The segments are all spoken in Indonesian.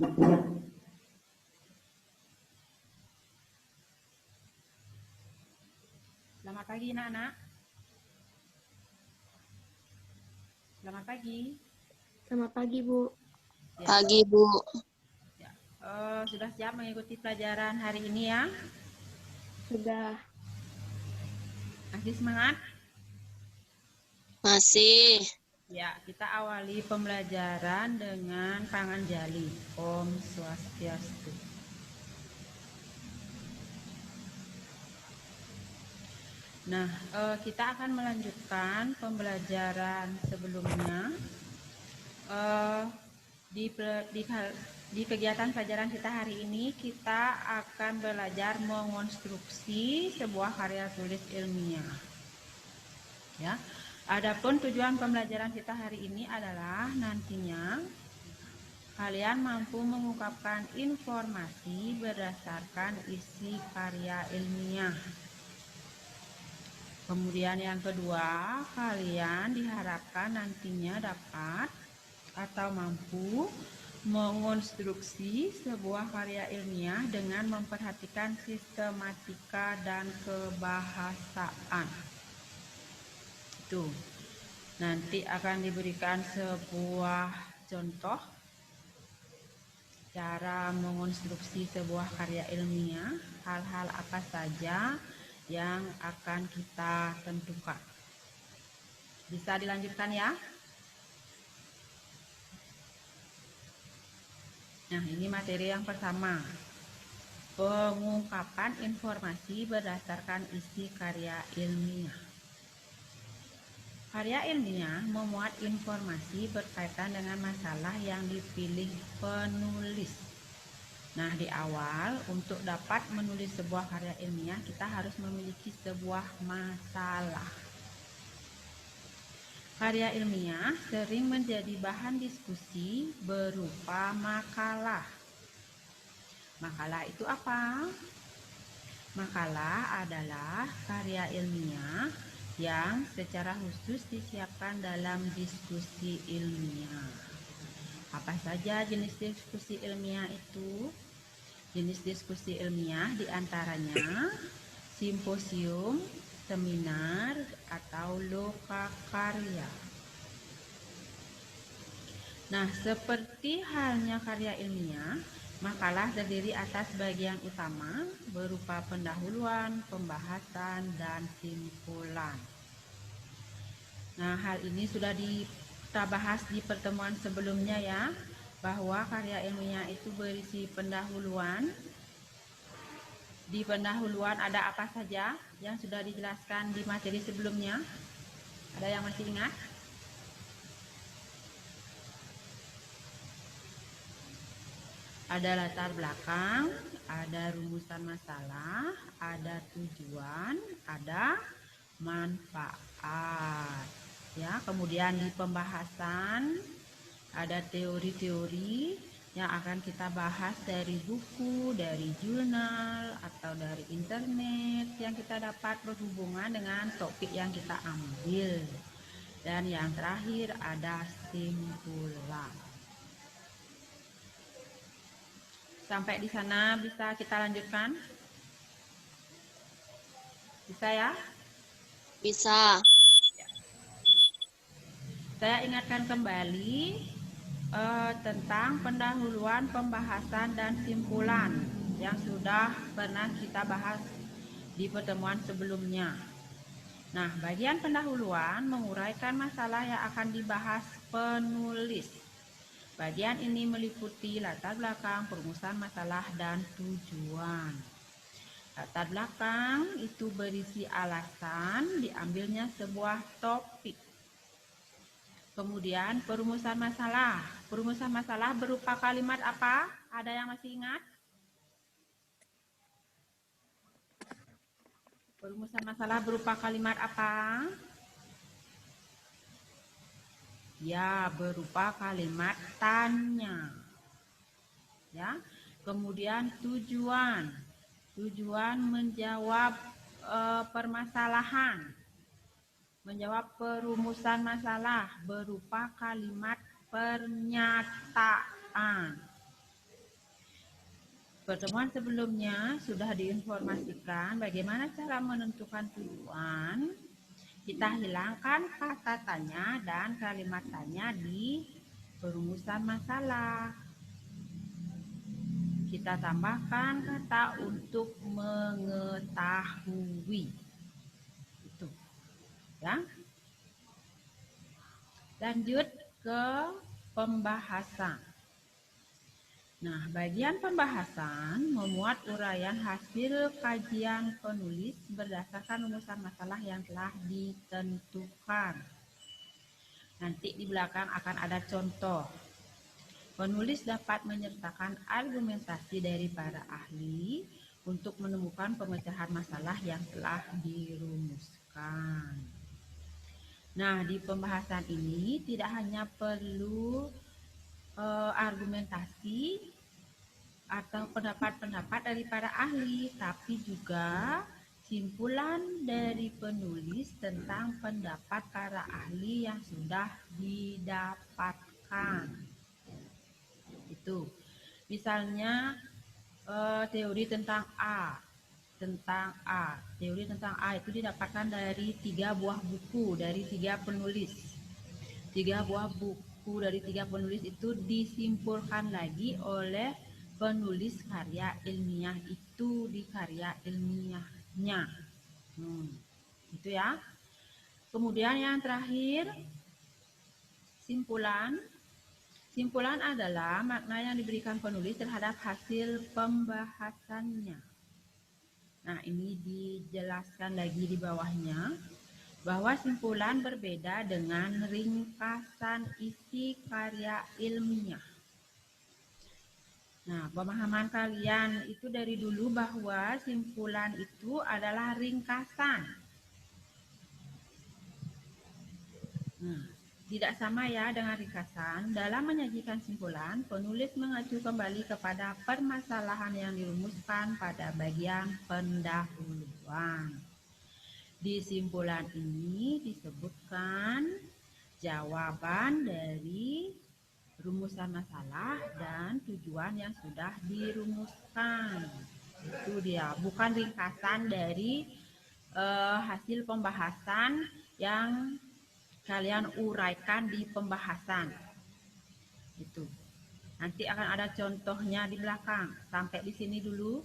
Selamat pagi anak-anak. Selamat pagi. Selamat pagi, Bu. Ya. Pagi, Bu. Ya. Sudah siap mengikuti pelajaran hari ini ya? Sudah. Masih semangat? Masih. Ya, kita awali pembelajaran dengan Panganjali. Om Swastiastu. Nah, kita akan melanjutkan pembelajaran sebelumnya. Di kegiatan pelajaran kita hari ini, kita akan belajar mengonstruksi sebuah karya tulis ilmiah. Ya. Adapun tujuan pembelajaran kita hari ini adalah nantinya kalian mampu mengungkapkan informasi berdasarkan isi karya ilmiah. Kemudian yang kedua, kalian diharapkan nantinya dapat atau mampu mengonstruksi sebuah karya ilmiah dengan memperhatikan sistematika dan kebahasaan. Itu nanti akan diberikan sebuah contoh cara mengonstruksi sebuah karya ilmiah, hal-hal apa saja yang akan kita tentukan. Bisa dilanjutkan ya? Nah, ini materi yang pertama. Pengungkapan informasi berdasarkan isi karya ilmiah. Karya ilmiah memuat informasi berkaitan dengan masalah yang dipilih penulis. Nah, di awal untuk dapat menulis sebuah karya ilmiah, kita harus memiliki sebuah masalah. Karya ilmiah sering menjadi bahan diskusi berupa makalah. Makalah itu apa? Makalah adalah karya ilmiah yang secara khusus disiapkan dalam diskusi ilmiah. Apa saja jenis diskusi ilmiah itu? Jenis diskusi ilmiah diantaranya simposium, seminar, atau lokakarya. Nah, seperti halnya karya ilmiah, makalah terdiri atas bagian utama berupa pendahuluan, pembahasan, dan simpulan. Nah, hal ini sudah kita bahas di pertemuan sebelumnya ya, bahwa karya ilmiah itu berisi pendahuluan. Di pendahuluan ada apa saja yang sudah dijelaskan di materi sebelumnya? Ada yang masih ingat? Ada latar belakang, ada rumusan masalah, ada tujuan, ada manfaat. Ya, kemudian di pembahasan ada teori-teori yang akan kita bahas dari buku, dari jurnal, atau dari internet yang kita dapat berhubungan dengan topik yang kita ambil. Dan yang terakhir ada simpulan. Sampai di sana bisa kita lanjutkan? Bisa ya? Bisa. Saya ingatkan kembali tentang pendahuluan, pembahasan, dan simpulan yang sudah pernah kita bahas di pertemuan sebelumnya. Nah, bagian pendahuluan menguraikan masalah yang akan dibahas penulis. Bagian ini meliputi latar belakang, perumusan masalah, dan tujuan. Latar belakang itu berisi alasan diambilnya sebuah topik. Kemudian perumusan masalah. Perumusan masalah berupa kalimat apa? Ada yang masih ingat? Perumusan masalah berupa kalimat apa? Ya, berupa kalimat tanya. Ya. Kemudian tujuan. Tujuan menjawab permasalahan. Menjawab perumusan masalah berupa kalimat pernyataan. pertemuan sebelumnya sudah diinformasikan bagaimana cara menentukan tujuan. Kita hilangkan kata tanya dan kalimat tanya di perumusan masalah. Kita tambahkan kata untuk mengetahui. Itu. Ya. Lanjut ke pembahasan. Nah, bagian pembahasan memuat uraian hasil kajian penulis berdasarkan rumusan masalah yang telah ditentukan. Nanti di belakang akan ada contoh. Penulis dapat menyertakan argumentasi dari para ahli untuk menemukan pemecahan masalah yang telah dirumuskan. Nah, di pembahasan ini tidak hanya perlu argumentasi atau pendapat-pendapat dari para ahli, tapi juga simpulan dari penulis tentang pendapat para ahli yang sudah didapatkan. Itu. Misalnya teori tentang A. Teori tentang A itu didapatkan dari 3 buah buku dari 3 penulis. 3 buah buku dari 3 penulis itu disimpulkan lagi oleh penulis karya ilmiah itu di karya ilmiahnya. Itu ya. Kemudian yang terakhir, simpulan. Simpulan adalah makna yang diberikan penulis terhadap hasil pembahasannya. Nah, ini dijelaskan lagi di bawahnya bahwa simpulan berbeda dengan ringkasan isi karya ilmiah. Nah, pemahaman kalian itu dari dulu bahwa simpulan itu adalah ringkasan. Nah, tidak sama ya dengan ringkasan. Dalam menyajikan simpulan, penulis mengacu kembali kepada permasalahan yang dirumuskan pada bagian pendahuluan. Di simpulan ini disebutkan jawaban dari rumusan masalah dan tujuan yang sudah dirumuskan. Itu dia, bukan ringkasan dari hasil pembahasan yang kalian uraikan di pembahasan. Itu. Nanti akan ada contohnya di belakang. Sampai di sini dulu.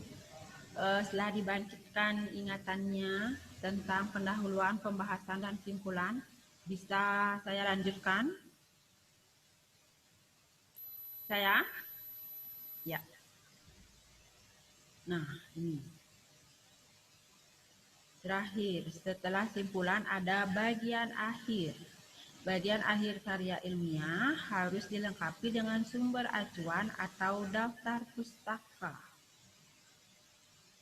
Setelah dibangkitkan ingatannya tentang pendahuluan, pembahasan, dan simpulan, bisa saya lanjutkan? Saya? Ya. Nah, ini. Terakhir, setelah simpulan ada bagian akhir. Bagian akhir karya ilmiah harus dilengkapi dengan sumber acuan atau daftar pustaka.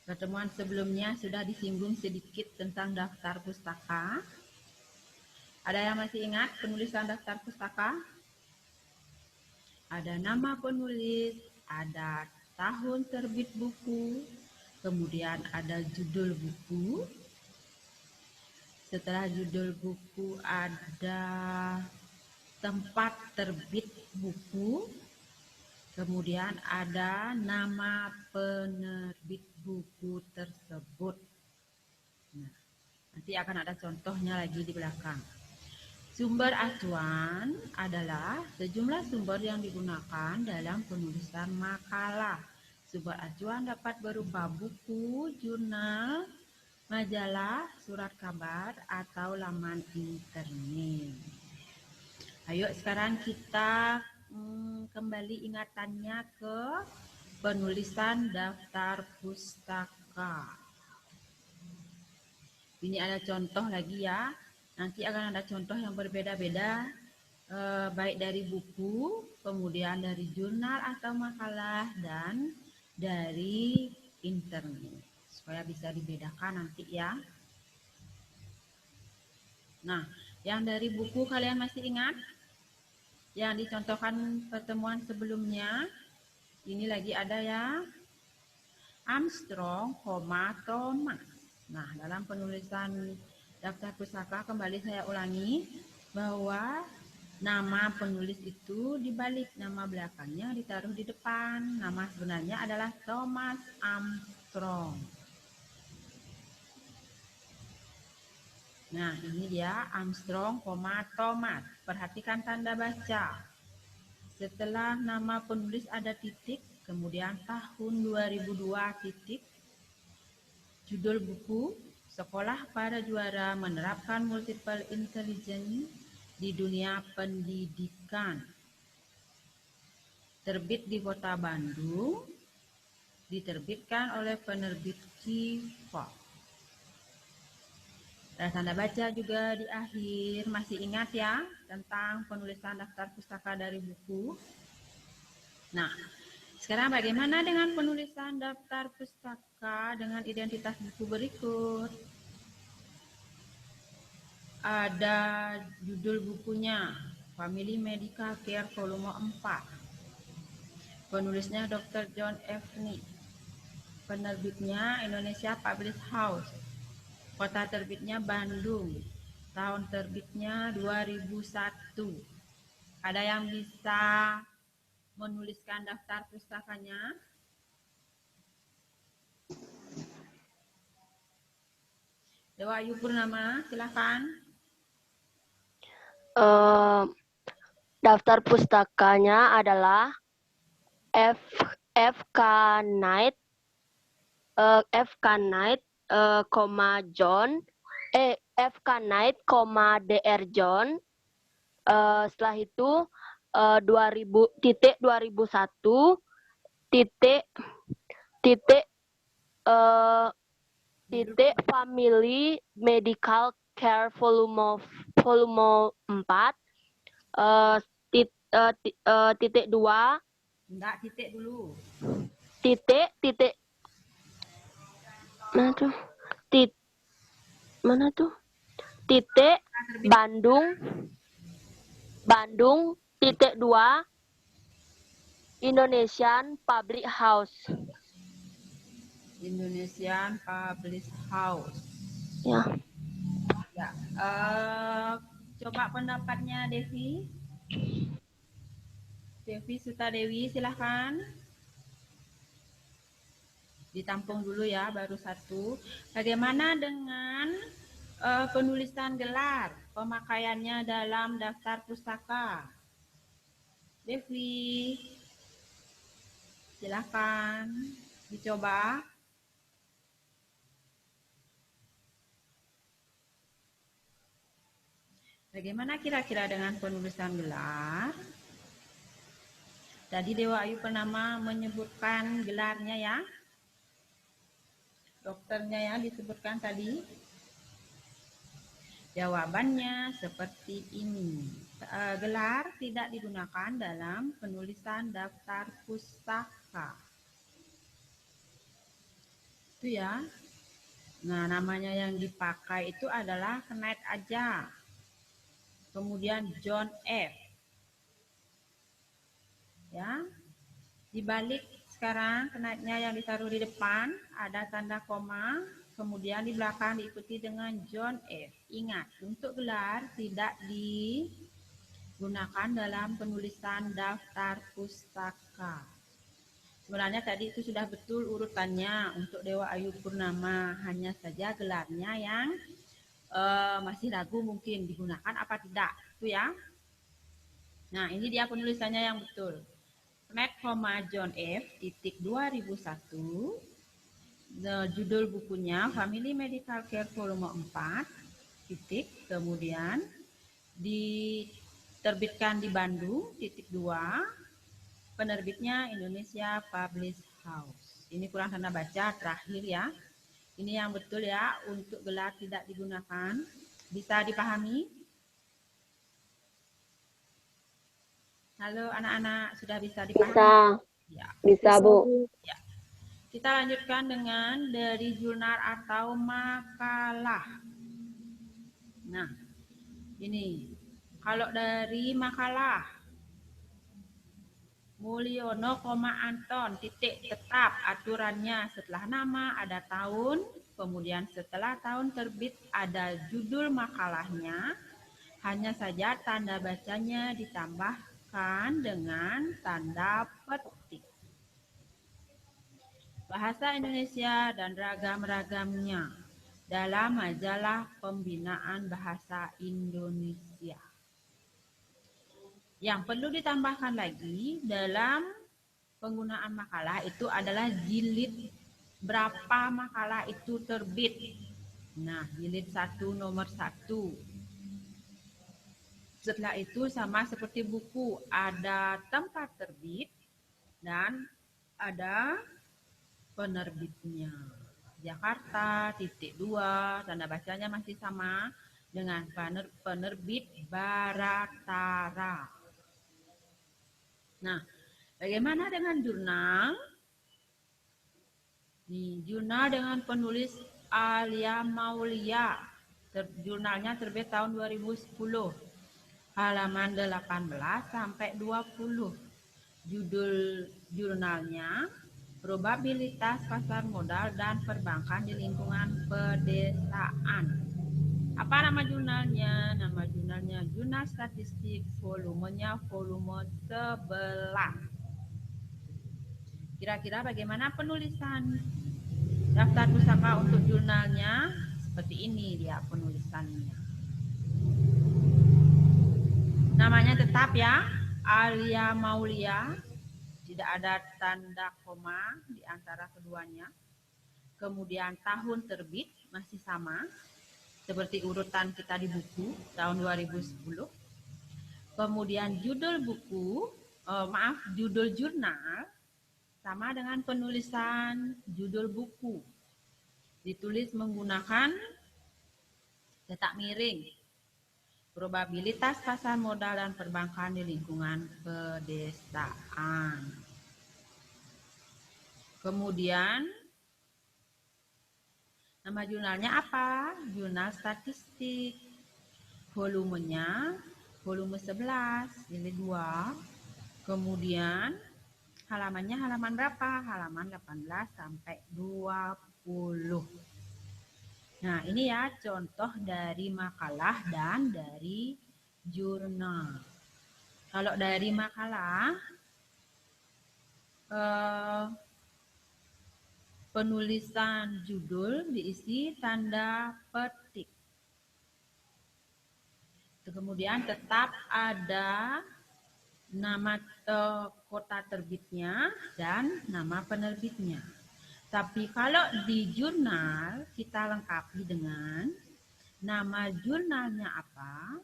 Pertemuan sebelumnya sudah disinggung sedikit tentang daftar pustaka. Ada yang masih ingat penulisan daftar pustaka? Ada nama penulis, ada tahun terbit buku, kemudian ada judul buku. Setelah judul buku ada tempat terbit buku, kemudian ada nama penerbit buku tersebut. Nah, nanti akan ada contohnya lagi di belakang. Sumber acuan adalah sejumlah sumber yang digunakan dalam penulisan makalah. Sumber acuan dapat berupa buku, jurnal, majalah, surat kabar, atau laman internet. Ayo sekarang kita kembali ingatannya ke penulisan daftar pustaka. Ini ada contoh lagi ya. Nanti akan ada contoh yang berbeda-beda, baik dari buku, kemudian dari jurnal atau makalah, dan dari internet. Supaya bisa dibedakan nanti ya. Nah, yang dari buku kalian masih ingat? Yang dicontohkan pertemuan sebelumnya, ini lagi ada ya. Armstrong, Thomas. Nah, dalam penulisan daftar pustaka kembali saya ulangi bahwa Nama penulis itu dibalik, nama belakangnya ditaruh di depan. Nama sebenarnya adalah Thomas Armstrong. Nah, ini dia Armstrong, Thomas. Perhatikan tanda baca. Setelah nama penulis ada titik, kemudian tahun 2002 titik. Judul buku, Sekolah para Juara Menerapkan Multiple Intelligence di Dunia Pendidikan. Terbit di Kota Bandung, diterbitkan oleh penerbit Kiva. Dan tanda baca juga di akhir. Masih ingat ya tentang penulisan daftar pustaka dari buku? Nah, sekarang bagaimana dengan penulisan daftar pustaka dengan identitas buku berikut? Ada judul bukunya, Family Medical Care Volume 4. Penulisnya Dr. John F. Nick. Penerbitnya Indonesia Publish House. Kota terbitnya Bandung. Tahun terbitnya 2001. Ada yang bisa menuliskan daftar pustakanya? Dewa Ayu Purnama, silakan. Daftar pustakanya adalah FK Knight, John, FK Knight, Dr. John. Setelah itu 2001 Family Medical Care Volume 4 titik 2 Enggak, titik dulu. Mana tuh? Titik Bandung titik 2 Indonesian Public House. Indonesian Publish House. Ya. Ya. Coba pendapatnya Devi. Devi Sutadewi, silahkan. Ditampung dulu ya, baru satu. Bagaimana dengan penulisan gelar, pemakaiannya dalam daftar pustaka? Devi, silahkan dicoba. Bagaimana kira-kira dengan penulisan gelar? Tadi Dewa Ayu Purnama menyebutkan gelarnya ya. Dokternya ya disebutkan tadi. Jawabannya seperti ini. Gelar tidak digunakan dalam penulisan daftar pustaka. Itu ya. Nah, namanya yang dipakai itu adalah Knight aja. Kemudian John F. Ya. Dibalik sekarang Knightnya yang ditaruh di depan ada tanda koma, kemudian di belakang diikuti dengan John F. Ingat, untuk gelar tidak digunakan dalam penulisan daftar pustaka. Sebenarnya tadi itu sudah betul urutannya untuk Dewa Ayu Purnama, hanya saja gelarnya yang masih ragu mungkin digunakan apa tidak, itu ya. Nah, ini dia penulisannya yang betul. Knight, John F. titik 2001. Judul bukunya Family Medical Care Volume 4 titik, kemudian diterbitkan di Bandung titik 2, penerbitnya Indonesia Publish House. Ini kurang tanda baca terakhir ya. Ini yang betul ya, untuk gelar tidak digunakan. Bisa dipahami? Halo anak-anak, sudah bisa dipahami? Bisa. Ya. Bisa, Bu. Ya. Kita lanjutkan dengan dari jurnal atau makalah. Nah, ini kalau dari makalah Mulyono, Anton, titik tetap aturannya setelah nama ada tahun, kemudian setelah tahun terbit ada judul makalahnya, Hanya saja tanda bacanya ditambahkan dengan tanda petik. Bahasa Indonesia dan ragam-ragamnya dalam majalah Pembinaan Bahasa Indonesia. Yang perlu ditambahkan lagi dalam penggunaan makalah itu adalah jilid berapa makalah itu terbit. Nah, jilid 1 nomor 1. Setelah itu sama seperti buku, ada tempat terbit dan ada penerbitnya. Jakarta, titik 2, tanda bacanya masih sama dengan penerbit Baratara. Nah, bagaimana dengan jurnal? Jurnal dengan penulis Alia Maulia. Jurnalnya terbit tahun 2010. Halaman 18 sampai 20. Judul jurnalnya Probabilitas Pasar Modal dan Perbankan di Lingkungan Pedesaan. Apa nama jurnalnya? Nama jurnalnya Jurnal Statistik, volumenya volume 11. Kira-kira bagaimana penulisan daftar pusaka untuk jurnalnya? Seperti ini dia penulisannya. Namanya tetap ya, Alia Maulia. Tidak ada tanda koma di antara keduanya. Kemudian tahun terbit masih sama, seperti urutan kita di buku tahun 2010. Kemudian judul buku, judul jurnal sama dengan penulisan judul buku. Ditulis menggunakan cetak miring. Probabilitas pasar modal dan perbankan di lingkungan pedesaan. Kemudian nama jurnalnya apa? Jurnal Statistik. Volumenya volume 11, jilid 2. Kemudian halamannya halaman berapa? Halaman 18 sampai 20. Nah, ini ya contoh dari makalah dan dari jurnal. Kalau dari makalah, penulisan judul diisi tanda petik. Kemudian tetap ada nama kota terbitnya dan nama penerbitnya. Tapi kalau di jurnal kita lengkapi dengan nama jurnalnya apa,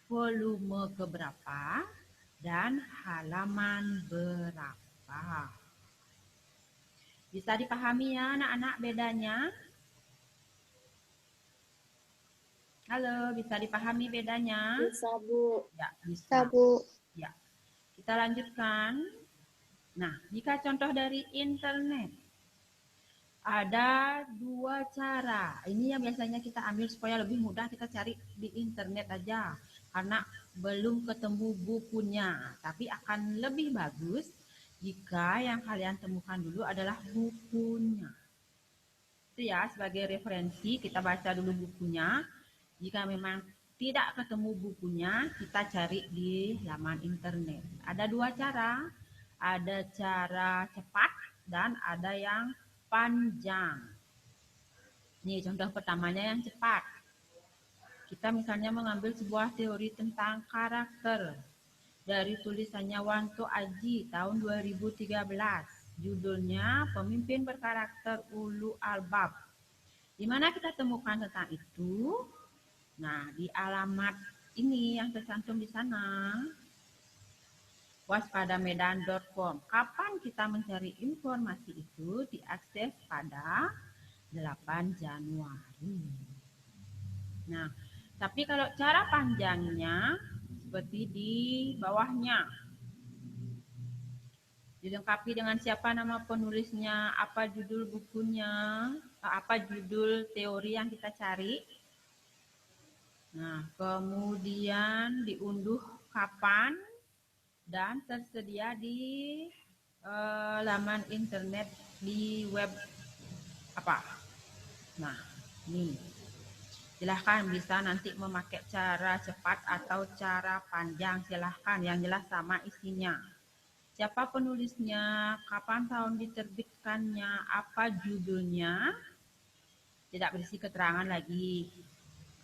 volume keberapa, dan halaman berapa. Bisa dipahami ya anak-anak bedanya? Halo, bisa dipahami bedanya? Bisa, Bu. Ya, Bisa, bisa. Bu. Ya. Kita lanjutkan. Nah, jika contoh dari internet, ada dua cara. Ini yang biasanya kita ambil supaya lebih mudah kita cari di internet aja. Karena belum ketemu bukunya. Tapi akan lebih bagus jika yang kalian temukan dulu adalah bukunya. Itu ya, sebagai referensi kita baca dulu bukunya. Jika memang tidak ketemu bukunya, kita cari di laman internet. Ada dua cara. Ada cara cepat dan ada yang panjang. Nih contoh pertamanya yang cepat. Kita misalnya mengambil sebuah teori tentang karakter dari tulisannya Wanto Aji tahun 2013. Judulnya Pemimpin Berkarakter Ulu Albab. Di mana kita temukan tentang itu? Nah, di alamat ini yang tercantum di sana. waspadamedan.com. Kapan kita mencari informasi itu? Diakses pada 8 Januari. Nah, tapi kalau cara panjangnya seperti di bawahnya. Dilengkapi dengan siapa nama penulisnya, apa judul bukunya, apa judul teori yang kita cari. Nah, kemudian diunduh kapan dan tersedia di laman internet di web apa? Nah, ini. Silahkan bisa nanti memakai cara cepat atau cara panjang, silahkan. Yang jelas sama isinya. Siapa penulisnya, kapan tahun diterbitkannya, apa judulnya, tidak berisi keterangan lagi.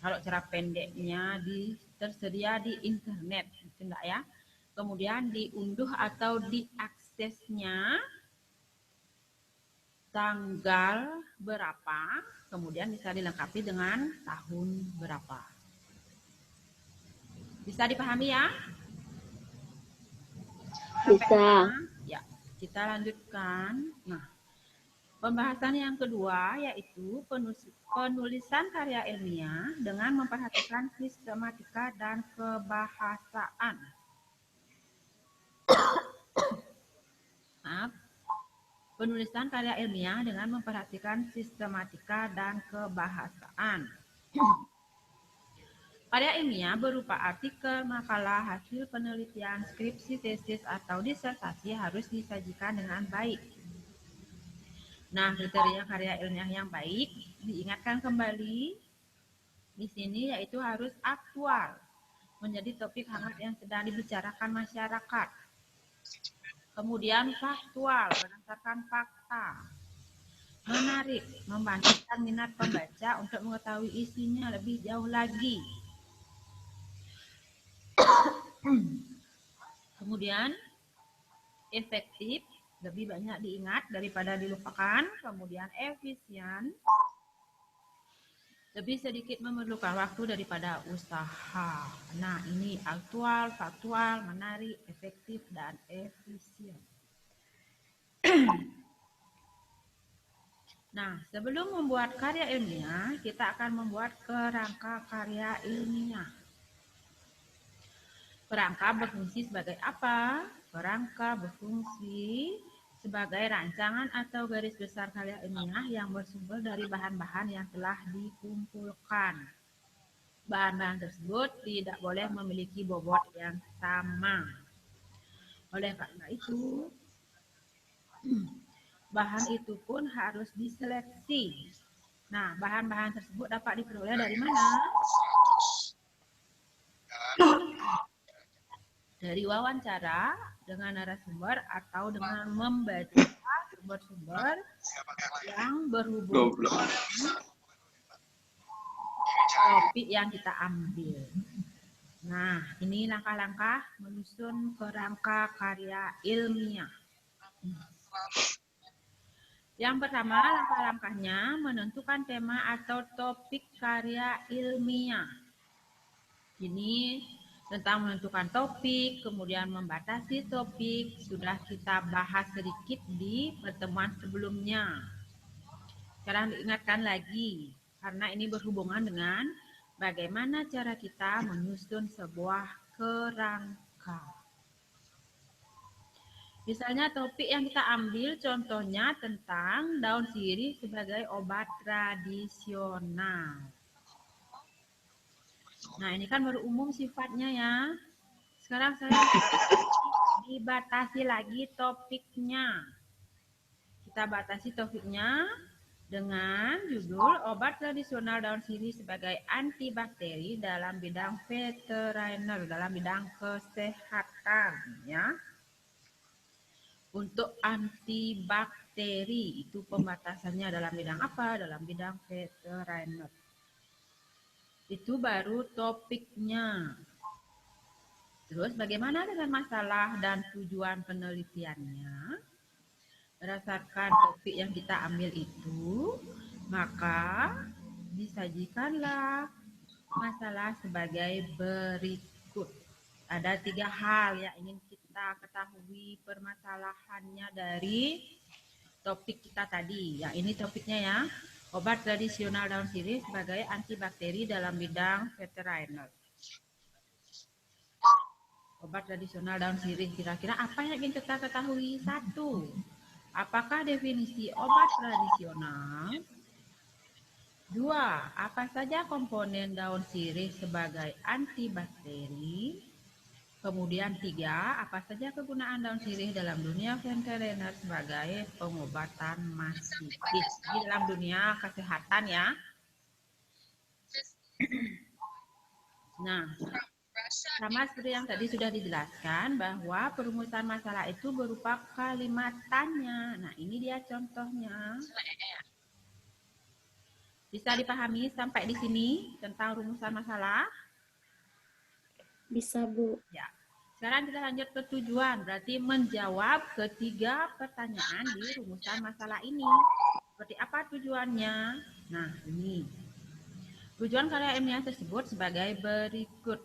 Kalau cara pendeknya tersedia di internet, gitu enggak ya? Kemudian diunduh atau diaksesnya tanggal berapa, kemudian bisa dilengkapi dengan tahun berapa. Bisa dipahami ya? Bisa. Ya, kita lanjutkan. Nah, pembahasan yang kedua yaitu penulisan karya ilmiah dengan memperhatikan sistematika dan kebahasaan. Maaf. Penulisan karya ilmiah dengan memperhatikan sistematika dan kebahasaan. Karya ilmiah berupa artikel, makalah, hasil penelitian, skripsi, tesis, atau disertasi harus disajikan dengan baik. Nah, kriteria karya ilmiah yang baik diingatkan kembali di sini yaitu harus aktual, menjadi topik hangat yang sedang dibicarakan masyarakat. Kemudian faktual, berdasarkan fakta. Menarik, membangkitkan minat pembaca untuk mengetahui isinya lebih jauh lagi. Kemudian efektif, lebih banyak diingat daripada dilupakan. Kemudian efisien, lebih sedikit memerlukan waktu daripada usaha. Nah, ini aktual, faktual, menarik, efektif, dan efisien. Nah, sebelum membuat karya ilmiah, kita akan membuat kerangka karya ilmiah. Kerangka berfungsi sebagai apa? Kerangka berfungsi sebagai rancangan atau garis besar karya ilmiah yang bersumber dari bahan-bahan yang telah dikumpulkan. Bahan-bahan tersebut tidak boleh memiliki bobot yang sama. Oleh karena itu, bahan itu pun harus diseleksi. Nah, bahan-bahan tersebut dapat diperoleh dari mana? Dari wawancara dengan narasumber atau dengan membaca sumber-sumber yang berhubungan dengan topik yang kita ambil. Nah, ini langkah-langkah menyusun kerangka karya ilmiah. Yang pertama, langkah-langkahnya menentukan tema atau topik karya ilmiah. Ini tentang menentukan topik, kemudian membatasi topik, sudah kita bahas sedikit di pertemuan sebelumnya. Sekarang diingatkan lagi, karena ini berhubungan dengan bagaimana cara kita menyusun sebuah kerangka. Misalnya topik yang kita ambil contohnya tentang daun sirih sebagai obat tradisional. Nah, ini kan baru umum sifatnya ya. Sekarang saya dibatasi lagi topiknya. Kita batasi topiknya dengan judul obat tradisional daun sirih sebagai antibakteri dalam bidang veteriner, dalam bidang kesehatan ya. Untuk antibakteri itu pembatasannya dalam bidang apa? Dalam bidang veteriner. Itu baru topiknya. Terus bagaimana dengan masalah dan tujuan penelitiannya? Berdasarkan topik yang kita ambil itu, maka disajikanlah masalah sebagai berikut. Ada 3 hal yang ingin kita ketahui permasalahannya dari topik kita tadi. Yang ini topiknya ya, obat tradisional daun sirih sebagai antibakteri dalam bidang veteriner. Obat tradisional daun sirih, kira-kira apa yang ingin kita ketahui? 1. Apakah definisi obat tradisional? 2. Apa saja komponen daun sirih sebagai antibakteri? Kemudian 3. Apa saja kegunaan daun sirih dalam dunia veteriner sebagai pengobatan masivis? Di dalam dunia kesehatan ya. Nah, sama seperti yang tadi sudah dijelaskan bahwa perumusan masalah itu berupa kalimat tanya. Nah, ini dia contohnya. Bisa dipahami sampai di sini tentang rumusan masalah? Bisa, Bu. Ya. Sekarang kita lanjut ke tujuan, berarti menjawab ketiga pertanyaan di rumusan masalah ini. Seperti apa tujuannya? Nah, ini. Tujuan karya ilmiah tersebut sebagai berikut.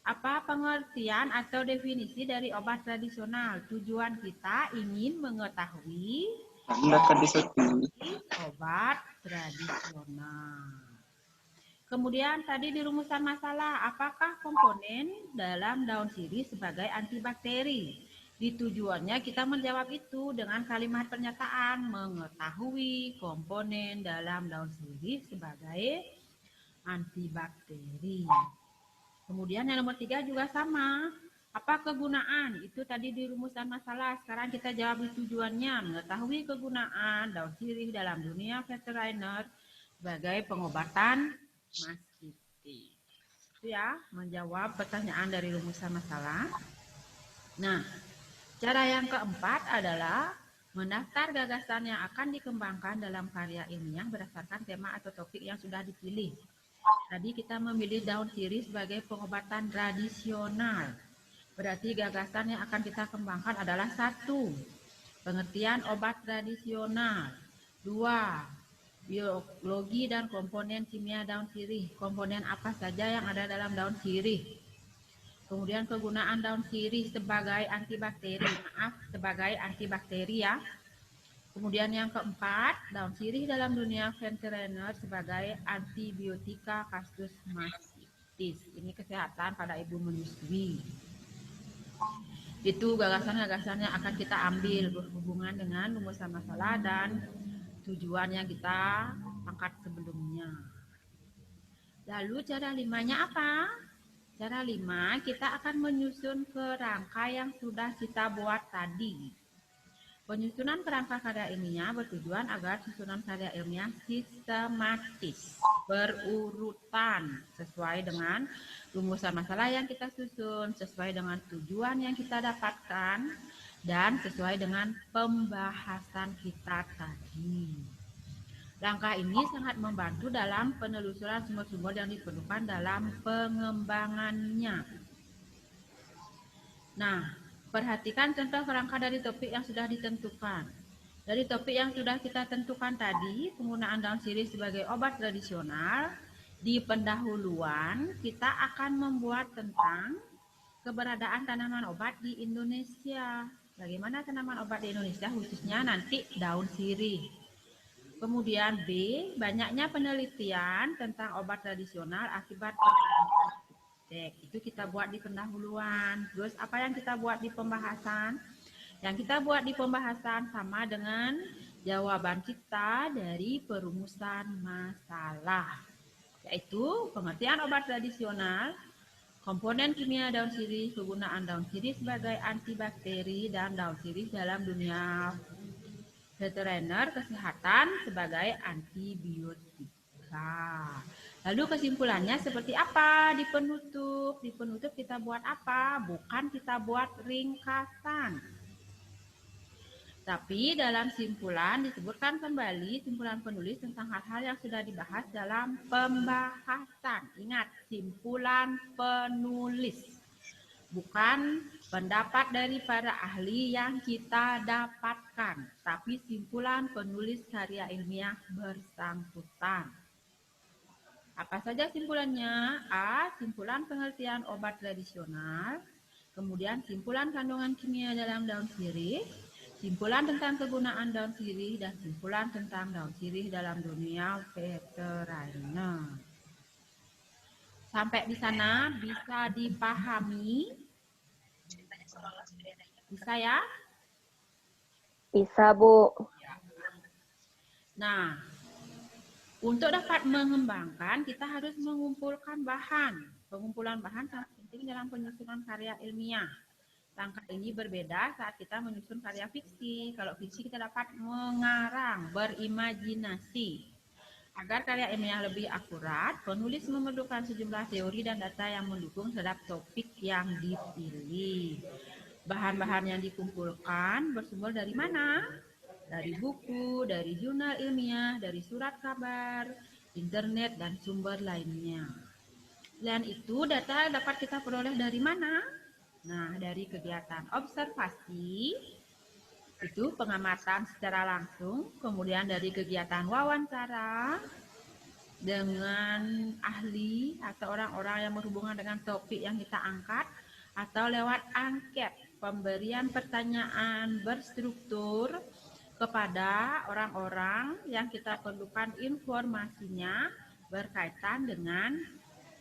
Apa pengertian atau definisi dari obat tradisional? Tujuan kita ingin mengetahui obat tradisional. Kemudian tadi di rumusan masalah, apakah komponen dalam daun sirih sebagai antibakteri? Di tujuannya kita menjawab itu dengan kalimat pernyataan mengetahui komponen dalam daun sirih sebagai antibakteri. Kemudian yang nomor 3 juga sama. Apa kegunaan? Itu tadi di rumusan masalah. Sekarang kita jawab di tujuannya. Mengetahui kegunaan daun sirih dalam dunia veteriner sebagai pengobatan mastitis. Itu ya, menjawab pertanyaan dari rumusan masalah. Nah, cara yang keempat adalah mendaftar gagasan yang akan dikembangkan dalam karya ilmiah berdasarkan tema atau topik yang sudah dipilih. Tadi kita memilih daun sirih sebagai pengobatan tradisional. Berarti gagasan yang akan kita kembangkan adalah 1. Pengertian obat tradisional. 2. Biologi dan komponen kimia daun sirih. Komponen apa saja yang ada dalam daun sirih. Kemudian kegunaan daun sirih sebagai antibakteri. Maaf, sebagai antibakteri ya. Kemudian yang keempat, daun sirih dalam dunia veteriner sebagai antibiotika kasus mastitis. Ini kesehatan pada ibu menyusui. Itu gagasan-gagasan yang akan kita ambil berhubungan dengan rumusan masalah dan tujuan yang kita angkat sebelumnya. Lalu cara 5-nya apa? Cara 5, kita akan menyusun kerangka yang sudah kita buat tadi. Penyusunan kerangka karya ilmiah bertujuan agar susunan karya ilmiah sistematis, berurutan, sesuai dengan rumusan masalah yang kita susun, sesuai dengan tujuan yang kita dapatkan, dan sesuai dengan pembahasan kita tadi. Langkah ini sangat membantu dalam penelusuran sumber-sumber yang diperlukan dalam pengembangannya. Nah, perhatikan contoh kerangka dari topik yang sudah ditentukan. Dari topik yang sudah kita tentukan tadi, penggunaan daun sirih sebagai obat tradisional, di pendahuluan kita akan membuat tentang keberadaan tanaman obat di Indonesia. Bagaimana tanaman obat di Indonesia, khususnya nanti daun sirih. Kemudian B, banyaknya penelitian tentang obat tradisional akibat itu kita buat di pendahuluan. Terus apa yang kita buat di pembahasan? Yang kita buat di pembahasan sama dengan jawaban kita dari perumusan masalah, yaitu pengertian obat tradisional, komponen kimia daun sirih, kegunaan daun sirih sebagai antibakteri, dan daun sirih dalam dunia veteriner kesehatan sebagai antibiotika. Lalu kesimpulannya seperti apa di penutup? Di penutup kita buat apa? Bukan kita buat ringkasan. Tapi dalam simpulan disebutkan kembali simpulan penulis tentang hal-hal yang sudah dibahas dalam pembahasan. Ingat, simpulan penulis. Bukan pendapat dari para ahli yang kita dapatkan, tapi simpulan penulis karya ilmiah bersangkutan. Apa saja simpulannya? A. Simpulan pengertian obat tradisional. Kemudian simpulan kandungan kimia dalam daun sirih. Simpulan tentang kegunaan daun sirih. Dan simpulan tentang daun sirih dalam dunia veteriner. Sampai di sana bisa dipahami? Bisa ya? Bisa, Bu. Nah, untuk dapat mengembangkan, kita harus mengumpulkan bahan. Pengumpulan bahan sangat penting dalam penyusunan karya ilmiah. Langkah ini berbeda saat kita menyusun karya fiksi. Kalau fiksi kita dapat mengarang, berimajinasi. Agar karya ilmiah lebih akurat, penulis memerlukan sejumlah teori dan data yang mendukung terhadap topik yang dipilih. Bahan-bahan yang dikumpulkan bersumber dari mana? Dari buku, dari jurnal ilmiah, dari surat kabar, internet, dan sumber lainnya. Selain itu, data dapat kita peroleh dari mana? Nah, dari kegiatan observasi, itu pengamatan secara langsung, kemudian dari kegiatan wawancara dengan ahli atau orang-orang yang berhubungan dengan topik yang kita angkat, atau lewat angket, pemberian pertanyaan berstruktur kepada orang-orang yang kita perlukan informasinya berkaitan dengan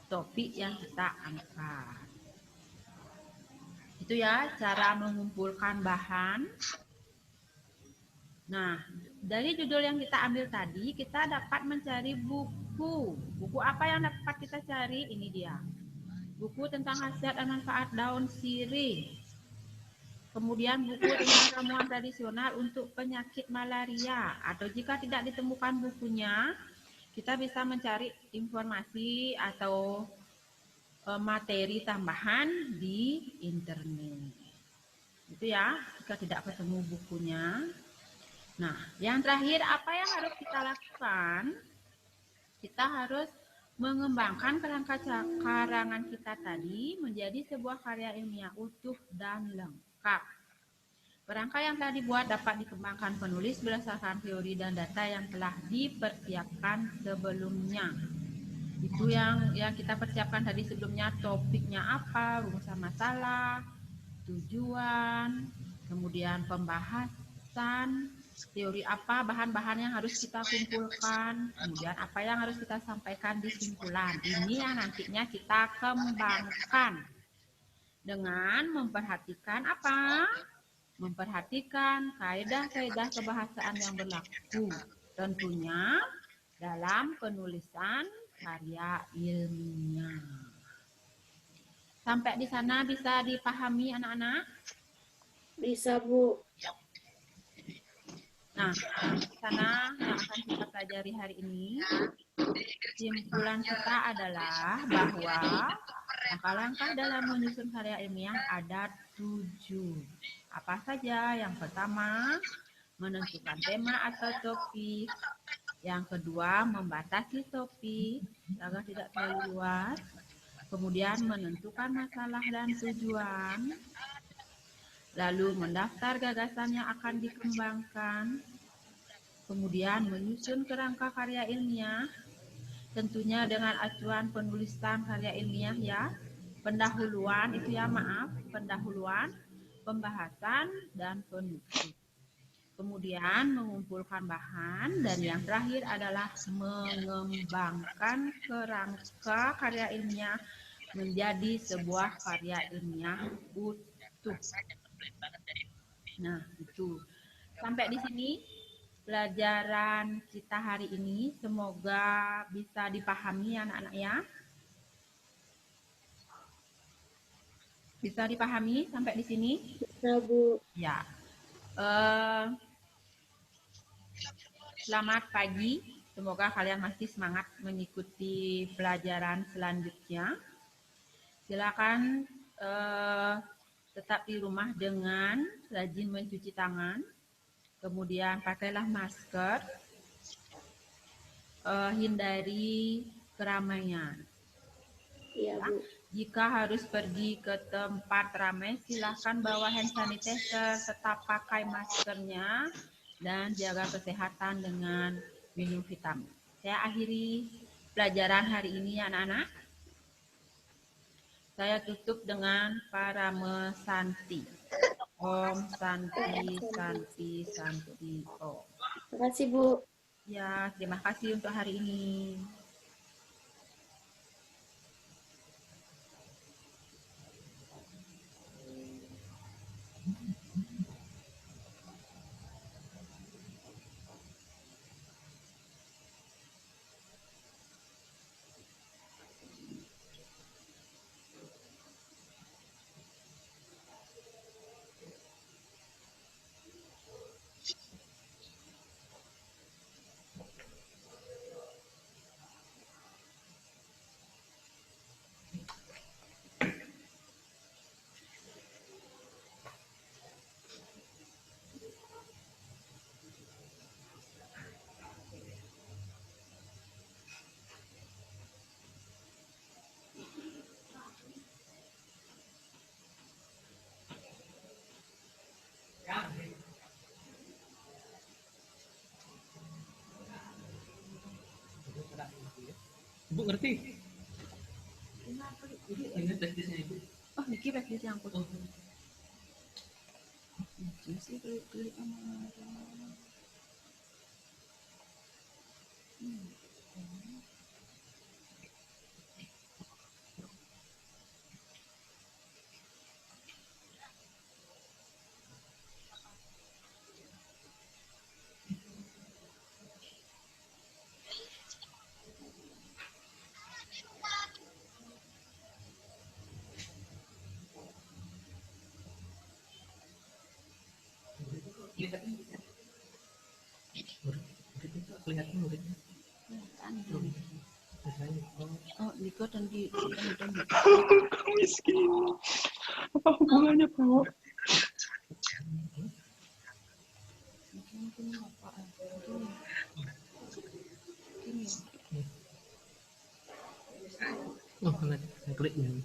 topik yang kita angkat. Itu ya cara mengumpulkan bahan. Nah, dari judul yang kita ambil tadi, kita dapat mencari buku. Buku apa yang dapat kita cari? Ini dia. Buku tentang khasiat dan manfaat daun sirih. Kemudian buku tentang ramuan tradisional untuk penyakit malaria. Atau jika tidak ditemukan bukunya, kita bisa mencari informasi atau materi tambahan di internet. Itu ya, jika tidak ketemu bukunya. Nah, yang terakhir apa yang harus kita lakukan? Kita harus mengembangkan kerangka karangan kita tadi menjadi sebuah karya ilmiah utuh dan lengkap. Kerangka yang telah dibuat dapat dikembangkan penulis berdasarkan teori dan data yang telah dipersiapkan sebelumnya. Itu yang kita persiapkan tadi sebelumnya, topiknya apa, rumusan masalah, tujuan, kemudian pembahasan, teori apa, bahan-bahan yang harus kita kumpulkan, kemudian apa yang harus kita sampaikan di simpulan. Ini yang nantinya kita kembangkan dengan memperhatikan apa? Memperhatikan kaidah-kaidah kebahasaan yang berlaku. Tentunya dalam penulisan karya ilmiah. Sampai di sana bisa dipahami anak-anak? Bisa, Bu. Nah, di sana yang akan kita pelajari hari ini, kesimpulan kita adalah bahwa langkah-langkah dalam menyusun karya ilmiah ada 7. Apa saja? Yang pertama, menentukan tema atau topik. Yang kedua, membatasi topik agar tidak terlalu luas. Kemudian menentukan masalah dan tujuan. Lalu mendaftar gagasan yang akan dikembangkan. Kemudian menyusun kerangka karya ilmiah, tentunya dengan acuan penulisan karya ilmiah ya. Pendahuluan itu ya, pendahuluan, pembahasan, dan penutup. Kemudian mengumpulkan bahan, dan yang terakhir adalah mengembangkan kerangka karya ilmiah menjadi sebuah karya ilmiah utuh. Nah, itu. Sampai di sini pelajaran kita hari ini. Semoga bisa dipahami anak-anak ya. Bisa dipahami sampai di sini? Bisa, Bu. Ya. Selamat pagi. Semoga kalian masih semangat mengikuti pelajaran selanjutnya. Silakan tetap di rumah dengan rajin mencuci tangan. Kemudian pakailah masker. Hindari keramaian. Iya, Bu. Jika harus pergi ke tempat ramai, silahkan bawa hand sanitizer, tetap pakai maskernya, dan jaga kesehatan dengan minum vitamin. Saya akhiri pelajaran hari ini anak-anak. Saya tutup dengan Paramesanti. Om Santi, Santi, Santi, Om. Terima kasih, Bu. Ya, terima kasih untuk hari ini. Ibu ngerti? Ingat teknisnya Ibu? Oh, Niki praktis yang aku. Oh. Lucu sih klik sama. Murid itu kelihatan muridnya. Oh, Niko dan di Miskin. Apa hubungannya, Pak? Oh, klik ini.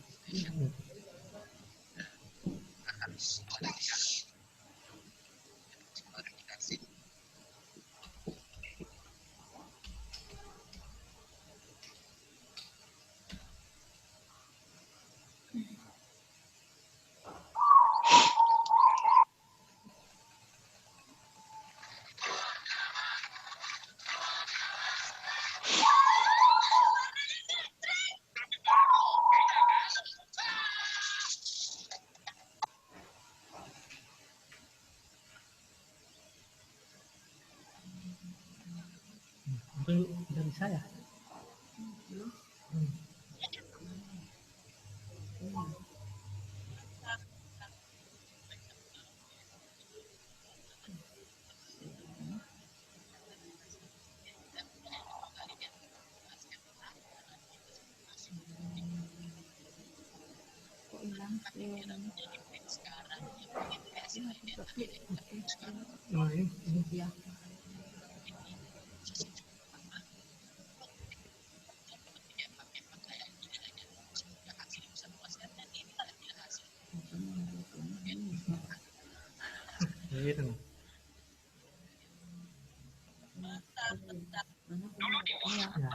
Itu udah bisa ya? kok hilang sih. Nah, ini. Ya. Itu. Ya. Ya.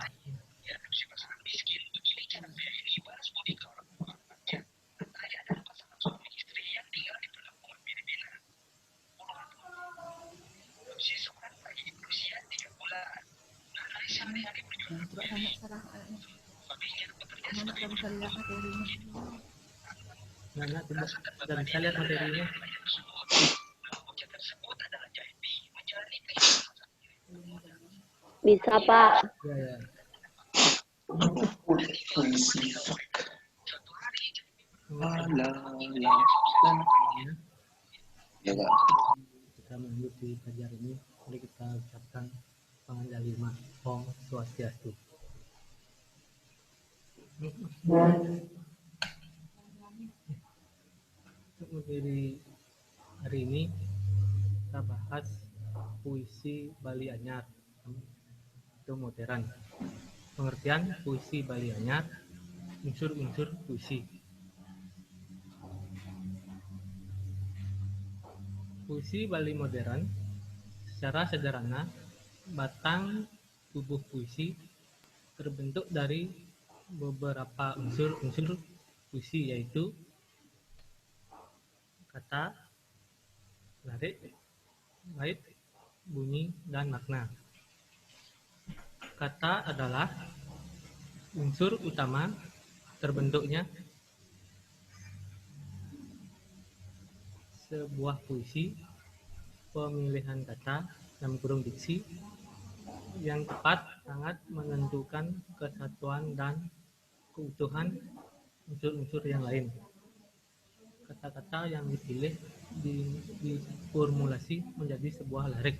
Coba tanya sekarang. Mana kamu bisa lihat materinya? Nanya coba udah bisa lihat materinya. Bisa, Pak. Ya, ya. Puisi. Ya, Kak. Kita lanjut di pelajaran ini. Mari kita ucapkan panganda 5. Om Swastiastu. Untuk materi hari ini kita bahas puisi Bali Anyar. Itu modern. Pengertian puisi Bali Anyar, unsur-unsur puisi. Puisi Bali modern secara sederhana, batang tubuh puisi terbentuk dari beberapa unsur-unsur puisi, yaitu kata, lirik, bait, bunyi, dan makna. Kata adalah unsur utama terbentuknya sebuah puisi. Pemilihan kata dalam kurung diksi yang tepat sangat menentukan kesatuan dan keutuhan unsur-unsur yang lain. Kata-kata yang dipilih diformulasi menjadi sebuah lirik.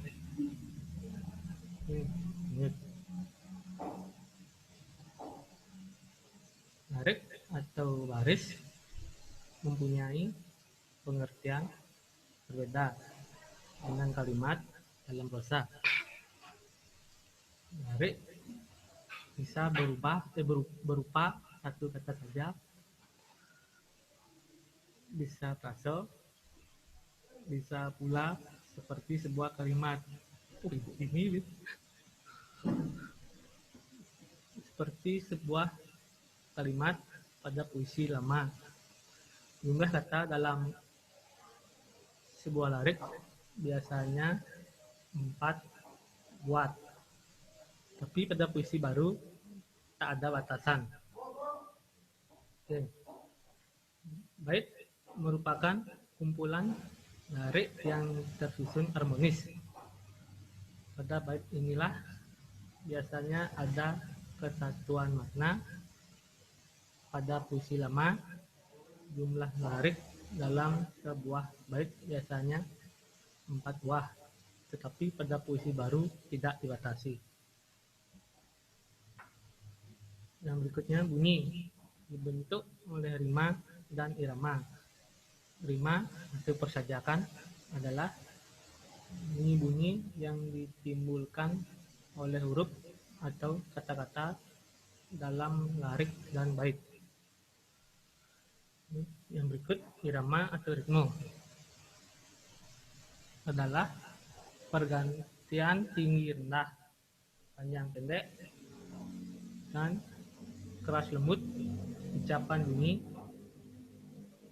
Lirik atau baris mempunyai pengertian berbeda dengan kalimat dalam prosa. Lirik bisa berupa satu kata saja, bisa frase, bisa pula seperti sebuah kalimat. Ini seperti sebuah kalimat pada puisi lama. Jumlah kata dalam sebuah larik biasanya 4 buat. Tapi pada puisi baru tak ada batasan. Oke. Bait merupakan kumpulan larik yang tersusun harmonis. Pada bait inilah biasanya ada kesatuan makna. Pada puisi lama, jumlah larik dalam sebuah bait biasanya 4 buah, tetapi pada puisi baru tidak dibatasi. Yang berikutnya bunyi, dibentuk oleh rima dan irama. Rima atau persajakan adalah bunyi-bunyi yang ditimbulkan oleh huruf atau kata-kata dalam larik dan bait. Yang berikut irama atau ritme adalah pergantian tinggi rendah, panjang pendek, dan keras lembut ucapan bunyi.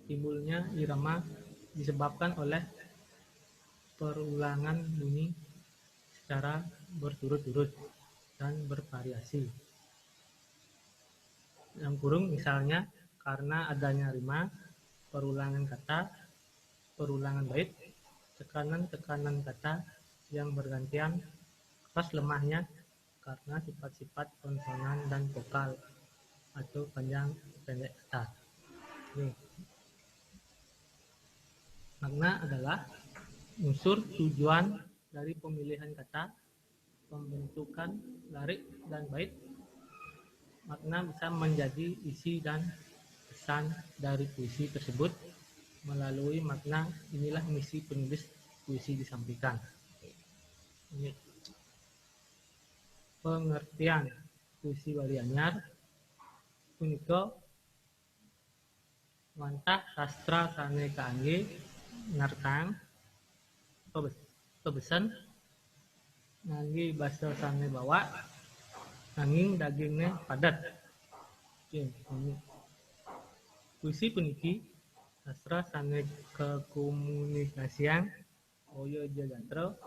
Timbulnya irama disebabkan oleh perulangan bunyi secara berturut-turut dan bervariasi. Yang kurung misalnya karena adanya rima, perulangan kata, perulangan bait, tekanan-tekanan kata yang bergantian, keras lemahnya karena sifat-sifat konsonan dan vokal atau panjang pendek kata. Nih. Makna adalah unsur tujuan dari pemilihan kata, pembentukan larik dan bait. Makna bisa menjadi isi dan pesan dari puisi tersebut. Melalui makna inilah misi penulis puisi disampaikan. Ini. Pengertian puisi Bali Anyar punika wantah sastra sane kaangge ngartang pebesen ngangge basa sane bawa nanging dagingnya padat. Puisi puniki sastra sane kekomunikasian Oyo Jagantro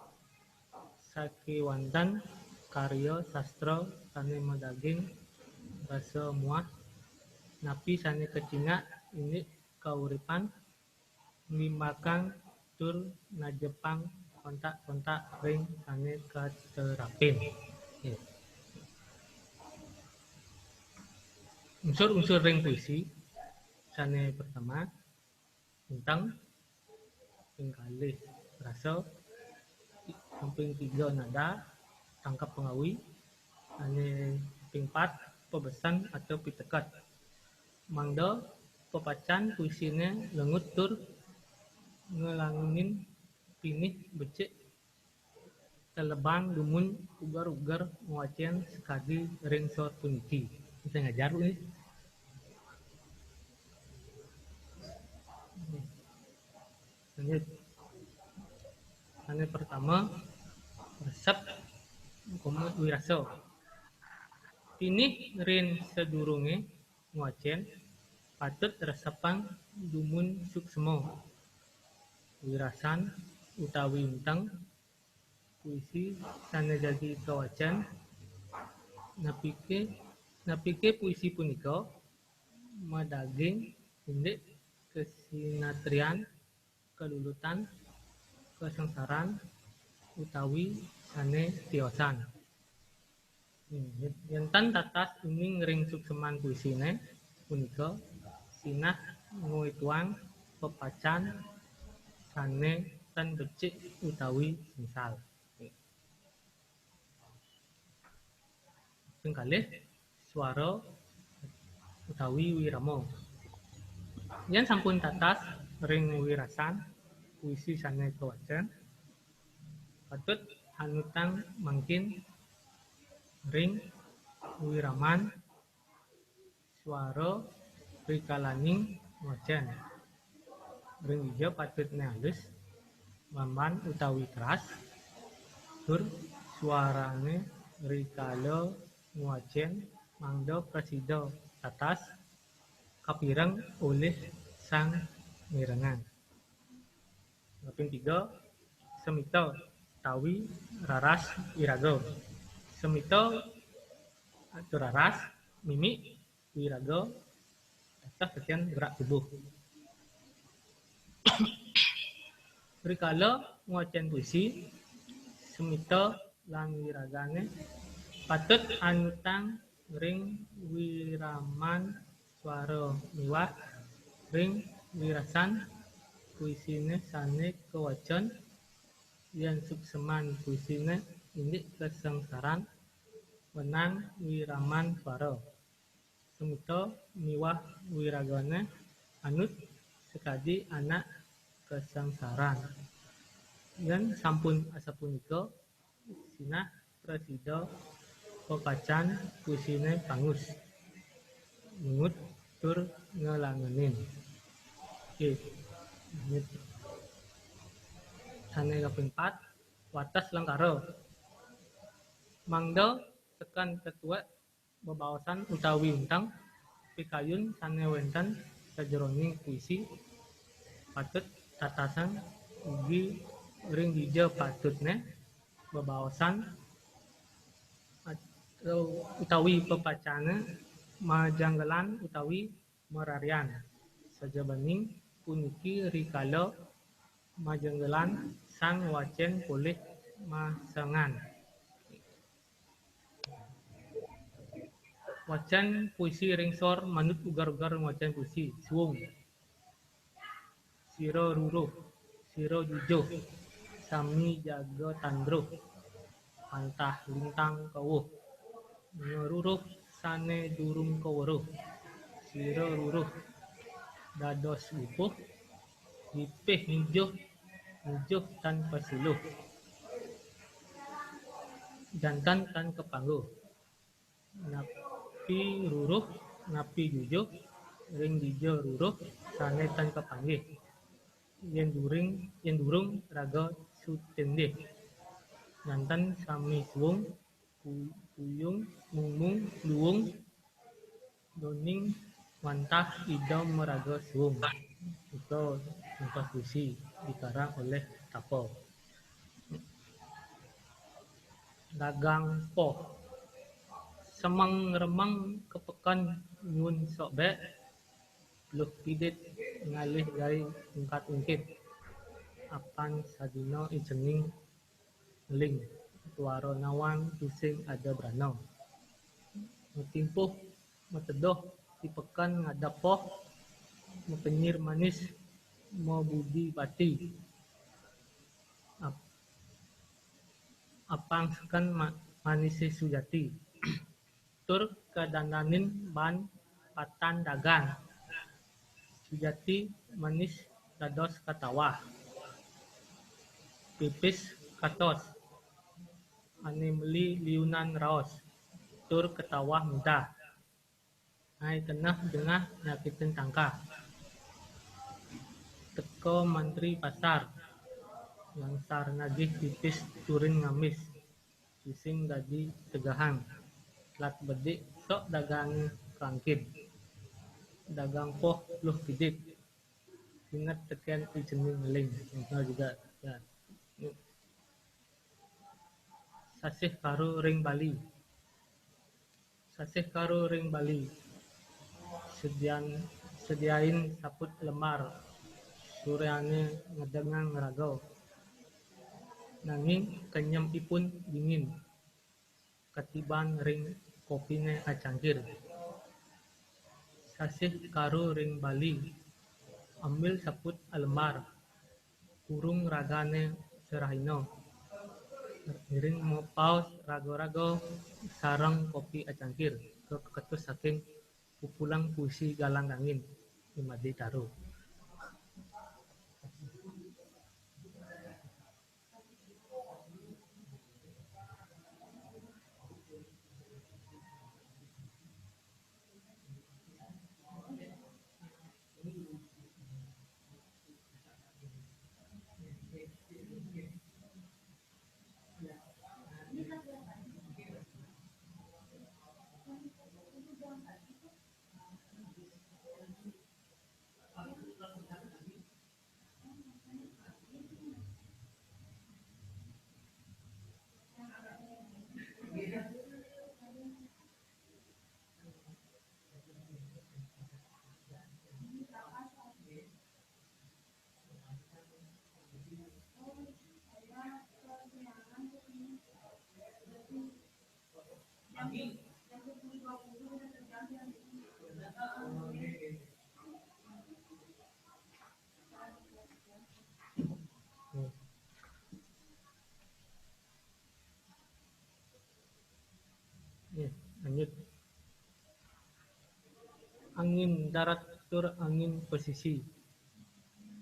sakewanten karya sastra sane madaging basa muah napi sane kecingak ini kauripan ngimbakan tur najepang kontak-kontak ring sane katerapin. Unsur-unsur ring puisi sane pertama tentang pengkalih rasa, samping 3 nada tangkap pengawi, ane ping 4 pebesan atau pitekat. Mangda pepacan puisinya lengut tur ngelangunin pinih becek telebang dumun ugar-ugar ngwacen sekadi ring sor puniki. Kita ngajar ini. Lanjut. Ane pertama resep komo wiraso. Pinih rin sedurunge ngwacen patut resepan dumun suksemo. Wirasan utawi untang puisi sane jadi kawacan napike puisi punika madaging indek kesinatrian, kelulutan, kesengsaran utawi sane tiosan. Yentan tatas uning ring sukseman puisine punika sinah nguituang pepacan sane tan becik utawi sengsal. Sengkalih suara utawi wiramo. Yen sampun tatas ring wirasan puisi sane kawacan patut hanutan mangkin ring wiraman suara rikalaning wacan. Ring ijo patut halus mamban utawi keras tur suarane rikala ngwacen Mangdo prasido atas kapireng oleh sang mirengan. Kaping 3 semito tawi raras wirago. Semito atau raras mimi wirago atas bagian gerak tubuh. Rikala ngocen puisi semito lan wiragane patut anyutang ring wiraman swara miwah ring wirasan puisine sane kewacon yen sukseman puisine indik kesengsaran wenang wiraman swara semito miwah wiragane anut sekadi anak kesengsaran yen sampun asapunika sinah prasida pepacan puisine pangus mengut tur ngelangenin. Oke, lanjut. Sane kaping 4 wates lengkaro. Mangda tekan ketua bebaosan utawi untang pikayun sane wenten sajroning puisi patut tatasan ugi ring hija patutne bebaosan utawi pepacane majanggelan utawi merarian sajabaning puniki rikala majanggelan sang wacen polih masengan. Wacan puisi ringsor manut ugar-ugar wacan puisi suwung siro ruruh siro jujuh sami jaga tandruh pantah lintang kawuh ngeruruh sane durung kaweruh siro ruruh dados upuh dipih nijuh tanpa suluh jantan tan kepangguh napi ruruh napi jujuh ring dijo ruruh sane tan kepanggih yen durung raga sutendih jantan sami suwung puyung mungmung luwung doning wantah ida meraga suwung. Itu contoh puisi dikarang oleh Tapo. Dagang poh semang remang kepekan nyun sobek luh pidit ngalih gari ungkat ungkit apan sadino ijening ling tuaro nawan pusing ada brano metimpuh metedoh dipekan ngadap poh mepenyir manis mau budi pati apang sekan manisi sujati tur kedandanin ban patan dagang sujati manis dados katawah pipis katos ane meli liunan raos tur ketawah mudah ai tenah dengah nyakitin tangka teko mantri pasar langsar nagih pipis turin ngamis sising dadi tegahan lat bedik sok dagang kangkit dagang poh luh pidit ingat teken ijening ngeling itu juga ya. Sasih karo ring Bali sasih karo ring Bali sediain saput lemar suryane ngedengang ngeragau nanging kenyempipun dingin ketiban ring kopine acangkir sasih karo ring Bali ambil saput lemar kurung ragane serahino ngiring mau paus rago-rago sarang kopi acangkir ke ketus saking pupulang puisi galang angin imadi taruh. Lanjut. Angin darat tur angin pesisir.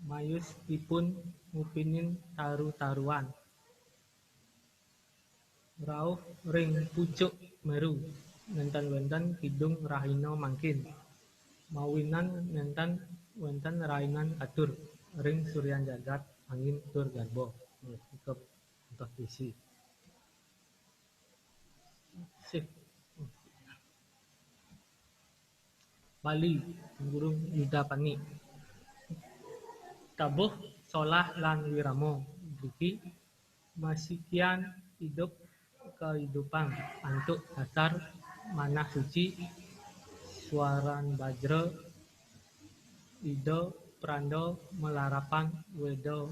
Mayus dipun ngupinin taru-taruan. Rauh ring pucuk Meru. Nenten-wenten kidung rahina mangkin. Mawinan nenten wenten rainan katur. Ring suryan jagat angin tur garbo. Cukup untuk isi. Sip. Bali, Guru Yudapani. Tabuh Solah lan Wiramo. Mriki masikian hidup kehidupan antuk dasar manah suci suaran bajra ido prando melarapan wedo.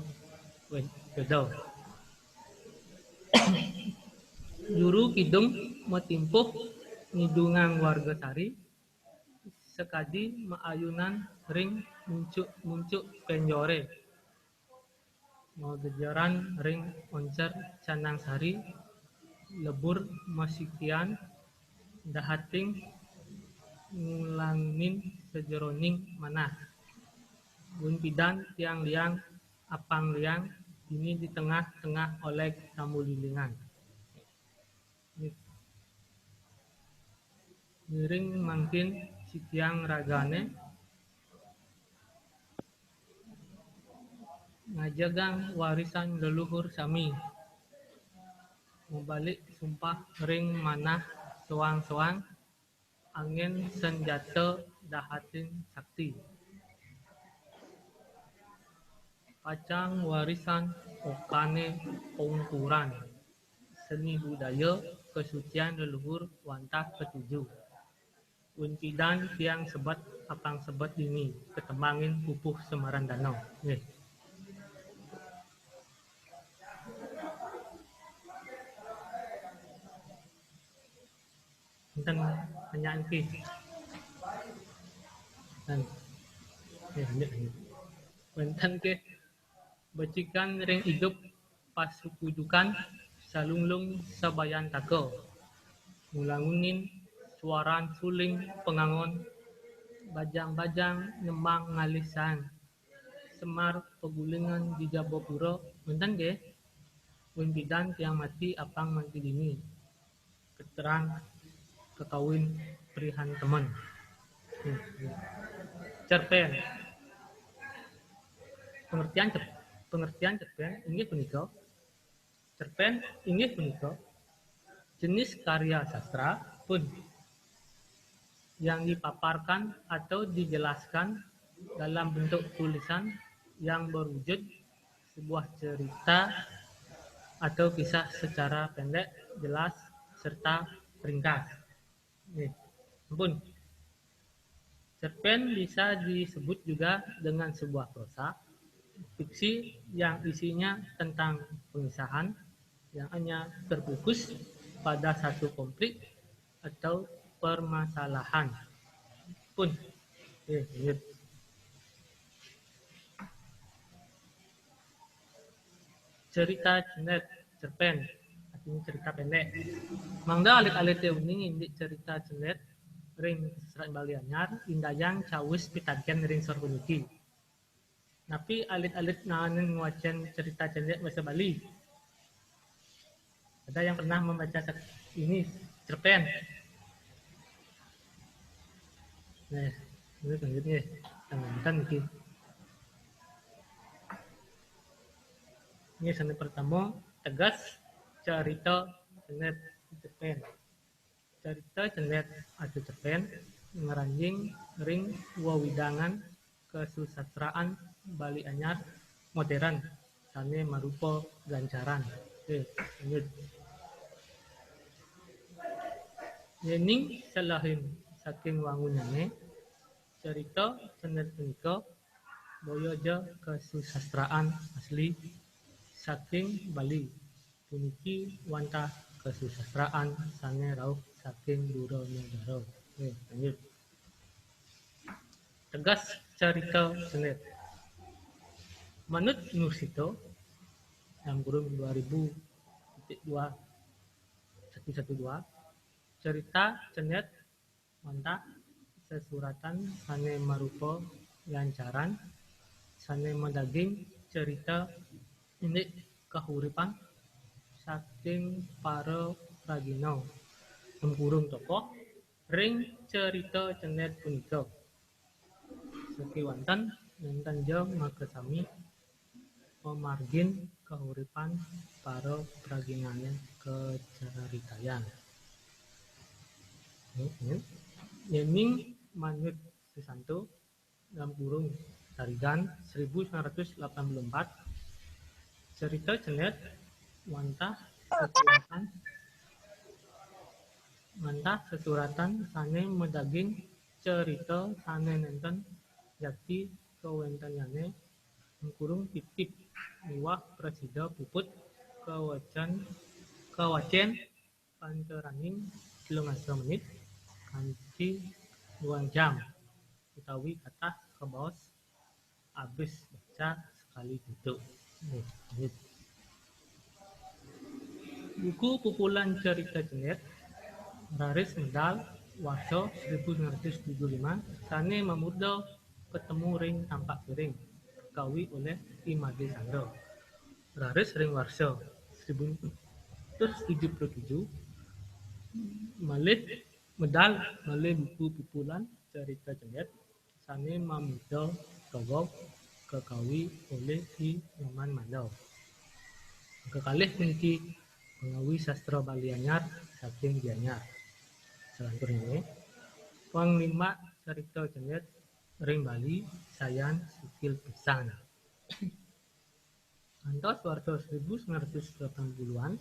Juru kidung metimpuh ngidungang warga sari sekadi maayunan ring muncuk penjore gejaran ring oncer canang sari lebur masikian dahating ngulangin sejeroning manah gunpidan tiang liang apang liang ini di tengah-tengah oleh tamu lilingan. Miring mangkin sitiang ragane ngajagang warisan leluhur sami membalik sumpah ring manah soang-soang angin senjata dahatin sakti pacang warisan okane pungkuran seni budaya kesucian leluhur wantah ketujuh unpidan tiang sebat apang sebat dini ketembangin pupuh semaran danau. Enten pertanyaan ke dan enten ke becikan ring hidup pasukudukan salunglung sabayan tako ngulangunin suaran suling pengangon bajang-bajang nyembang ngalisan semar pegulingan di Jabopuro enten ke unpidan tiang mati apang mati dini keterang kekawin perihan teman. Cerpen. Pengertian cerpen inggih punika. Cerpen inggih punika jenis karya sastra pun yang dipaparkan atau dijelaskan dalam bentuk tulisan yang berwujud sebuah cerita atau kisah secara pendek, jelas, serta ringkas. Cerpen bisa disebut juga dengan sebuah prosa fiksi yang isinya tentang pengisahan yang hanya terfokus pada satu konflik atau permasalahan pun. Cerita cendet cerpen artinya cerita pendek mangda alit-alit uning indik cerita cendet ring serat Bali anyar indayang cawus pitaken ring sor puniki tapi alit-alit nahanin ngwacen cerita cendet bahasa Bali ada yang pernah membaca ini cerpen nah ini lanjutnya teman-teman iki ini seni pertama tegas cerita cendet cerpen cerita cendet atau cerpen ngeranjing ring wawidangan kesusastraan Bali anyar modern sane marupa gancaran lanjut yening selahin saking wangunane cerita cendet punika boyoja kesusastraan asli saking Bali puniki wantah kesusastraan sane rauh saking dura negara. Oke, lanjut. Tegas carita cendet. Manut Nursito dalam kurung 2000.2.112 cerita cendet mantah sesuratan sane marupa lancaran sane medaging cerita ini kahuripan saking para pragina tempurung tokoh ring cerita cendet punika sekiwanten nenten jam makasami pemargin kahuripan para praginane kecaritayan. Yening Manut Susanto dalam kurung Tarigan 1984 cerita cendet mantah sesuratan sane medaging cerita sane nenten yakti kawentanane kurung titip miwah presida puput kawacen panteraning 15 menit kanthi 2 jam utawi kathah kebaos abis baca sekali duduk. Buku pupulan cerita cendet Raris Medal Warsa 1975 sane mamuda ketemu ring tampak piring kawi oleh Imade Sandro. Raris ring Warsa 1977 malih medal malih buku pupulan cerita cendet sane mamuda togo kekawi oleh Ki Nyoman Mandau. Kekalih puniki pengawi sastra Bali anyar saking Gianyar. Selanjutnya panglima cerita cendet ring Bali Sayan Sikil Pisan. Antos warta 1980-an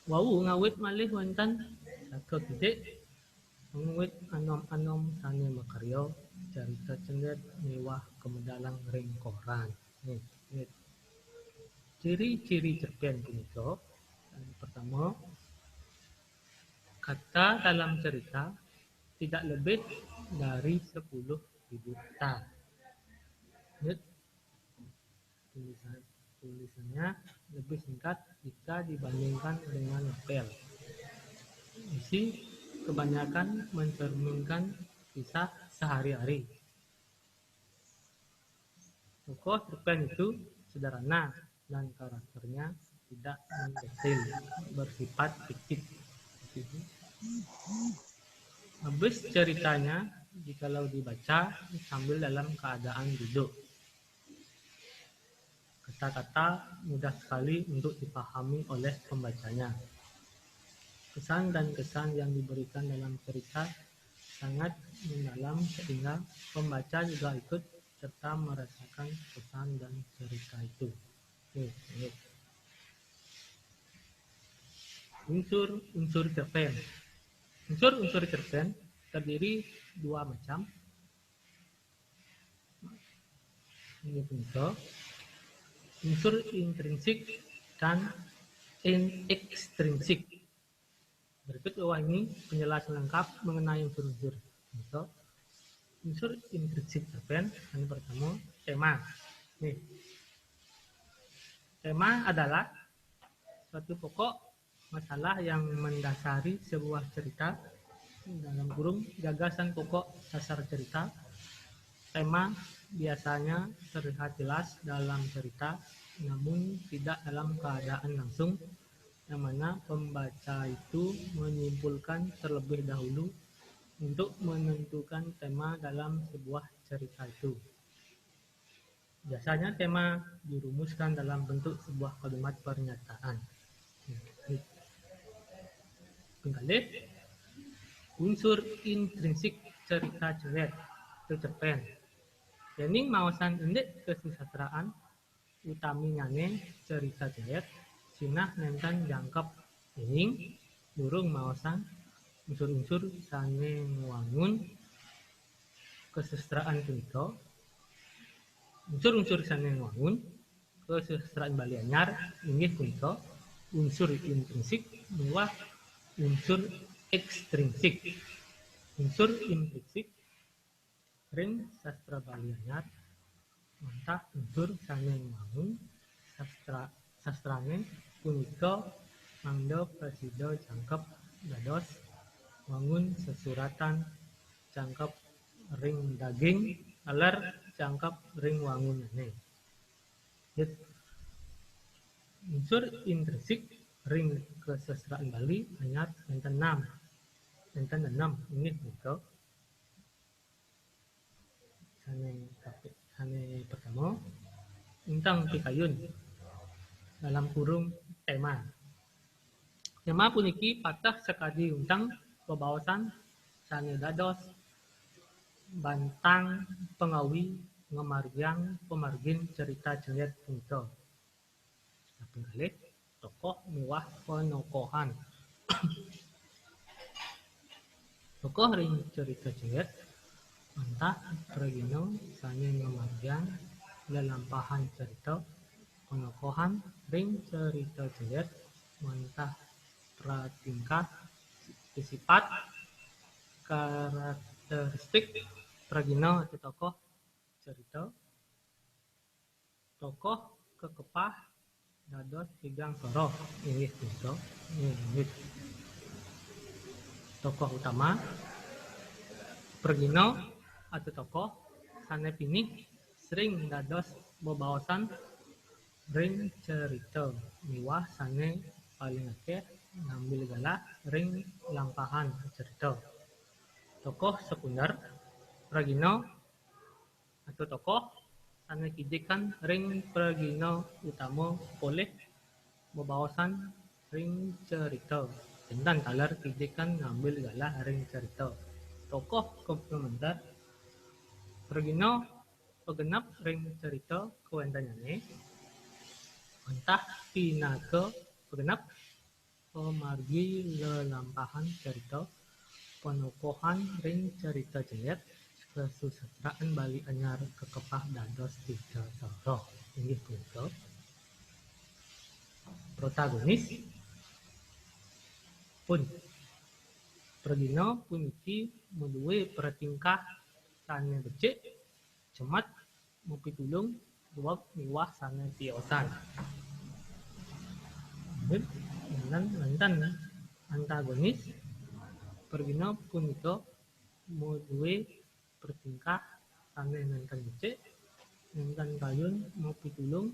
wau ngawit malih wonten saka gede ngawit anom-anom sane makarya cerita cendet mewah kemedalang ring koran. Ciri-ciri cerpen punika pertama, kata dalam cerita tidak lebih dari 10.000 kata. Tulisannya lebih singkat jika dibandingkan dengan novel. Isi kebanyakan mencerminkan kisah sehari-hari. Tokoh cerpen itu sederhana dan karakternya tidak mendetail, bersifat fiktif. Habis ceritanya jikalau dibaca sambil dalam keadaan duduk. Kata-kata mudah sekali untuk dipahami oleh pembacanya. Kesan dan kesan yang diberikan dalam cerita sangat mendalam sehingga pembaca juga ikut serta merasakan kesan dan cerita itu. Unsur cerpen. Unsur cerpen terdiri dua macam. Ini punya unsur intrinsik dan ekstrinsik. Berikut bawah ini penjelasan lengkap mengenai unsur-unsur. Unsur intrinsik cerpen yang pertama tema. Tema adalah suatu pokok masalah yang mendasari sebuah cerita dalam kurung gagasan pokok dasar cerita. Tema biasanya terlihat jelas dalam cerita namun tidak dalam keadaan langsung, yang mana pembaca itu menyimpulkan terlebih dahulu untuk menentukan tema dalam sebuah cerita itu. Biasanya tema dirumuskan dalam bentuk sebuah kalimat pernyataan. Kembali, unsur intrinsik cerita cendet itu cerpen. Yening mawasan indek kesusastraan utaminyane cerita cendet sinah nenten jangkep yening durung mawasan unsur-unsur sane ngwangun kesusastraan punika. Unsur-unsur sane ngwangun kesusastraan Bali anyar inggih punika unsur intrinsik miwah unsur ekstrinsik. Unsur intrinsik ring sastra Bali anyar mantah unsur saking wangun sastrane punika mangda presida jangkep dados wangun sesuratan jangkep ring daging aler jangkep ring wangunane. Unsur intrinsik ring kesastraan Bali anyar enten 6 inggih punika sane pertama Intang Pikayun dalam kurung tema. Tema puniki patah sekadi untang bebawasan sane dados bantang pengawi ngemargiang pemargin cerita jeliet punika. Kaping kalih tokoh miwah penokohan. Tokoh ring cerita jeliet mantah Regino sane ngemargiang lelampahan cerita penokohan ring cerita jeliet mantah pratingkah sifat karakteristik Regino atau tokoh cerita. Tokoh kekepah dados tigang soroh inggih punika inggih tokoh utama Regino atau tokoh sane pinih sering dados bebawasan ring cerita miwah sane paling akeh ngambil galah ring lampahan cerita. Tokoh sekunder Regino atau tokoh sane kijikan ring Regino utama oleh bebawasan ring cerita dan talar kijikan ngambil galah ring cerita. Tokoh komplementer Regino pegenap ring cerita kewentanyane entah pinaga pegenap pemargi lelampahan cerita penokohan ring cerita jeliet kesusastraan Bali anyar kekepah dados tiga soroh inggih punika protagonis pun Regino puniki menduwe pratingkah sane becik cemat mupitulung luwak miwah sane tiosan. Dan antagonis Regino punika menduwe pratingkah sane nenten becik nenten kayun mupitulung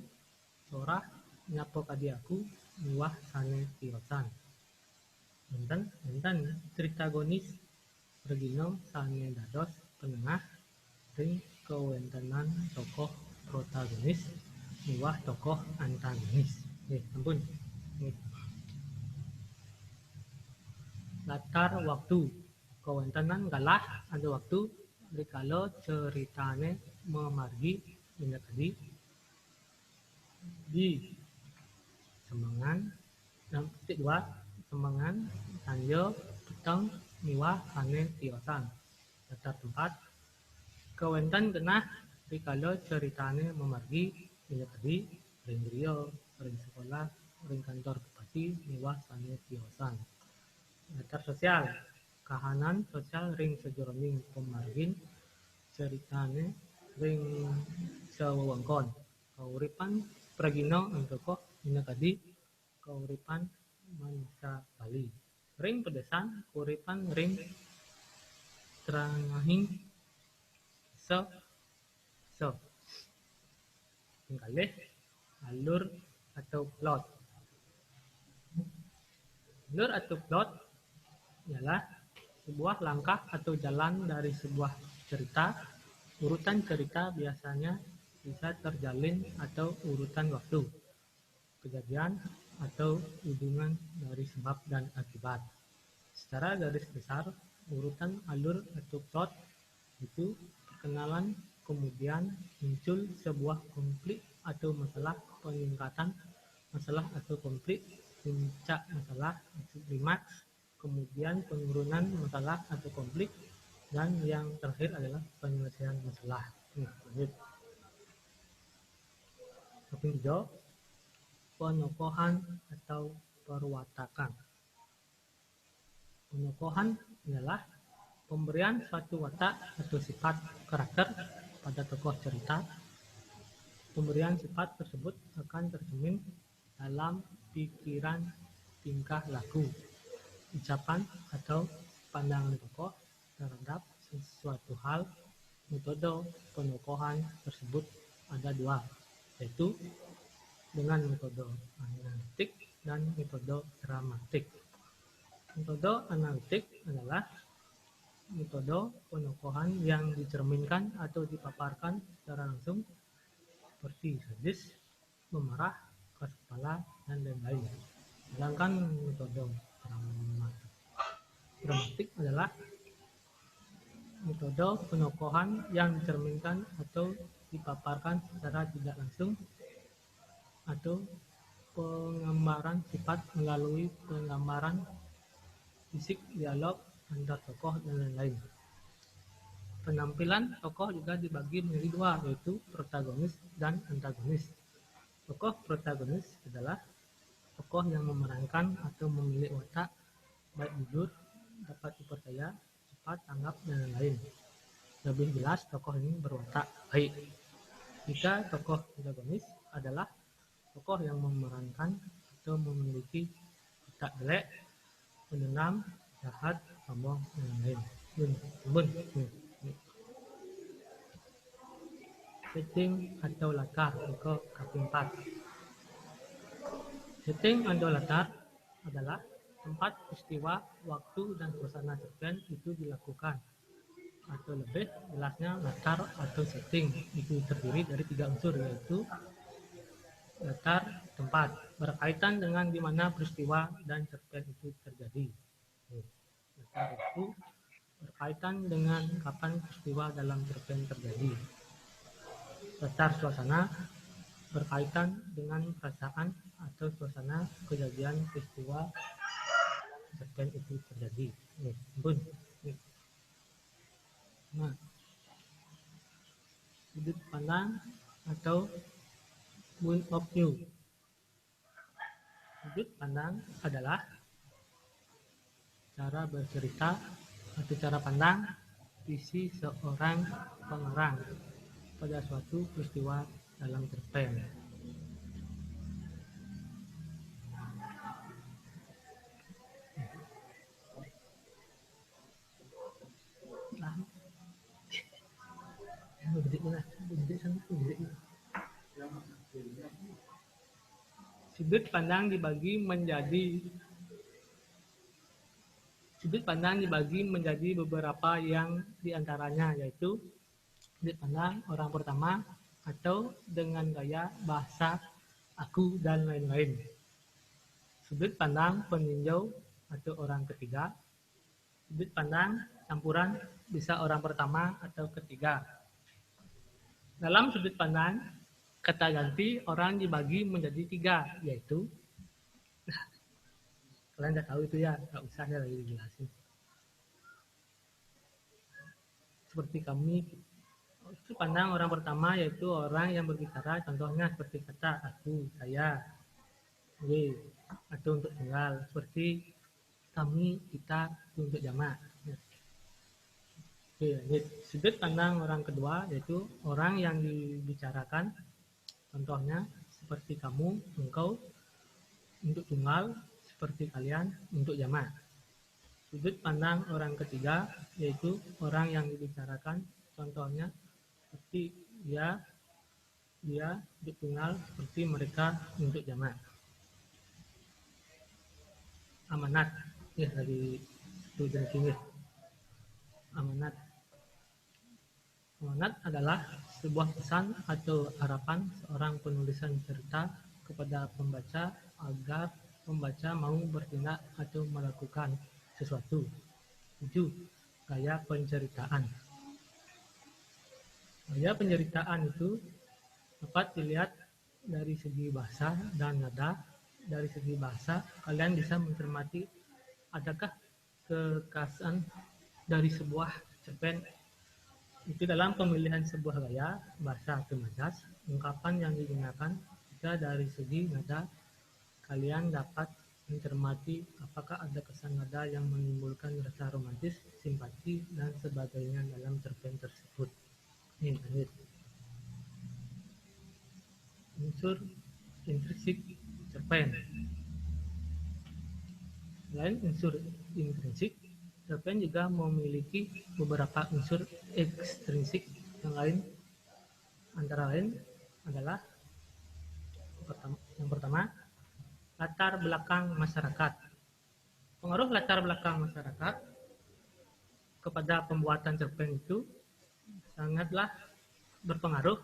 sorah nyapa kadiaku miwah sane tiosan. Enten tritagonis Regino sane dados penengah ring kewentenan tokoh protagonis miwah tokoh antagonis. Ampun. Latar waktu kewentenan galah ada waktu rikala ceritane memargi indah tadi di Semangan dan titik 2 Semangan Sanjo Petang miwah sane tiosan. Latar tempat kewenten genah rikala ceritane memargi indah tadi ring griya ring sekolah ring kantor bupati miwah sane tiosan. Latar sosial kahanan sosial ring sejroning pemargin ceritane ring sewewengkon kauripan Regino tokoh dina kadi kauripan manungsa Bali ring pedesan kauripan ring trangahing so kalih alur atau plot. Alur atau plot ialah sebuah langkah atau jalan dari sebuah cerita. Urutan cerita biasanya bisa terjalin atau urutan waktu, kejadian, atau hubungan dari sebab dan akibat. Secara garis besar, urutan alur atau plot itu perkenalan, kemudian muncul sebuah konflik atau masalah, peningkatan masalah atau konflik, puncak masalah atau klimaks, kemudian penurunan masalah atau konflik, dan yang terakhir adalah penyelesaian masalah. Kaping 3, penokohan atau perwatakan. Penokohan adalah pemberian suatu watak atau sifat karakter pada tokoh cerita. Pemberian sifat tersebut akan tercermin dalam pikiran, tingkah laku, ucapan atau pandangan tokoh terhadap sesuatu hal. Metode penokohan tersebut ada dua, yaitu dengan metode analitik dan metode dramatik. Metode analitik adalah metode penokohan yang dicerminkan atau dipaparkan secara langsung, seperti sadis, memarah, keras kepala, dan lain-lain. Sedangkan metode dramatik adalah metode penokohan yang dicerminkan atau dipaparkan secara tidak langsung, atau penggambaran sifat melalui penggambaran fisik, dialog antar tokoh, dan lain-lain. Penampilan tokoh juga dibagi menjadi dua, yaitu protagonis dan antagonis. Tokoh protagonis adalah tokoh yang memerankan atau memiliki watak baik jujur, dapat dipercaya, cepat tanggap, dan lain-lain. Lebih jelas, tokoh ini berwatak baik. Jika tokoh antagonis adalah tokoh yang memerankan atau memiliki watak jelek, pendendam, jahat, sombong, dan lain-lain. Setting atau latar ke keempat. Setting atau latar adalah tempat, peristiwa, waktu, dan suasana cerpen itu dilakukan. Atau lebih jelasnya, latar atau setting itu terdiri dari 3 unsur, yaitu latar, tempat, berkaitan dengan di mana peristiwa dan cerpen itu terjadi. Latar itu berkaitan dengan kapan peristiwa dalam cerpen terjadi. Latar suasana berkaitan dengan perasaan atau suasana kejadian peristiwa cerpen itu terjadi. Nah, sudut pandang atau point of view. Sudut pandang adalah cara bercerita atau cara pandang visi seorang pengarang pada suatu peristiwa dalam cerpen. Sudut pandang dibagi menjadi beberapa, yang diantaranya yaitu sudut pandang orang pertama atau dengan gaya bahasa aku, dan lain-lain. Sudut pandang peninjau atau orang ketiga. Sudut pandang campuran, bisa orang pertama atau ketiga. Dalam sudut pandang kata ganti orang dibagi menjadi 3, yaitu kalian udah tahu itu ya, nggak usah ya lagi dijelasin. Seperti kami, sudut pandang orang pertama yaitu orang yang berbicara, contohnya seperti kata aku, saya, gue, atau untuk tunggal, seperti kami, kita, itu untuk jamak. Sudut pandang orang kedua yaitu orang yang dibicarakan, contohnya seperti kamu, engkau, untuk tunggal, seperti kalian, untuk jamak. Sudut pandang orang ketiga yaitu orang yang dibicarakan, contohnya seperti dia, untuk tunggal, seperti mereka, untuk jamak. Amanat, ya dari itu jenis ini. Amanat. Amanat adalah sebuah pesan atau harapan seorang penulisan cerita kepada pembaca agar pembaca mau bertindak atau melakukan sesuatu. 7. Gaya penceritaan. Gaya penceritaan itu dapat dilihat dari segi bahasa dan nada. Dari segi bahasa, kalian bisa mencermati adakah kekhasan dari sebuah cerpen itu dalam pemilihan sebuah gaya bahasa atau majas, ungkapan yang digunakan. Jika dari segi nada, kalian dapat mencermati apakah ada kesan nada yang menimbulkan rasa romantis, simpati, dan sebagainya dalam cerpen tersebut. Ini lanjut. Unsur intrinsik cerpen. Selain unsur intrinsik, cerpen juga memiliki beberapa unsur ekstrinsik yang lain. Antara lain adalah yang pertama, latar belakang masyarakat. Pengaruh latar belakang masyarakat kepada pembuatan cerpen itu sangatlah berpengaruh.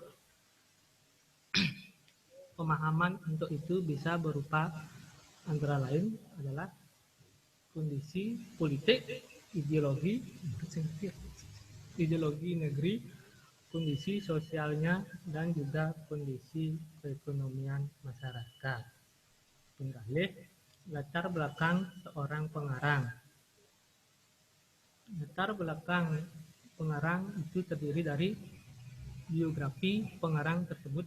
Pemahaman untuk itu bisa berupa antara lain adalah kondisi politik, ideologi negeri, kondisi sosialnya, dan juga kondisi perekonomian masyarakat. Kembali, latar belakang seorang pengarang. Latar belakang pengarang itu terdiri dari biografi pengarang tersebut,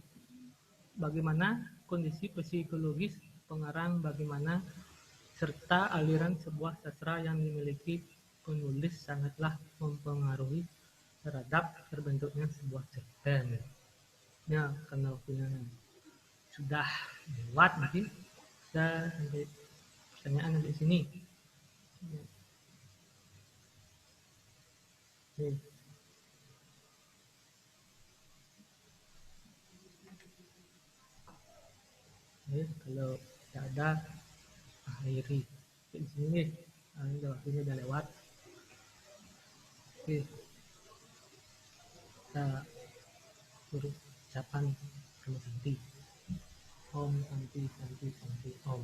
bagaimana kondisi psikologis pengarang, bagaimana serta aliran sebuah sastra yang dimiliki penulis sangatlah mempengaruhi terhadap terbentuknya sebuah cerpen. Ya, karena waktunya sudah lewat, mungkin kita sampai pertanyaan di sini. Oke. Oke, kalau tidak ada, akhiri di sini nih. Udah waktunya udah lewat. Oke, kita berucapan sama Santi. Om Santi Santi Santi Om.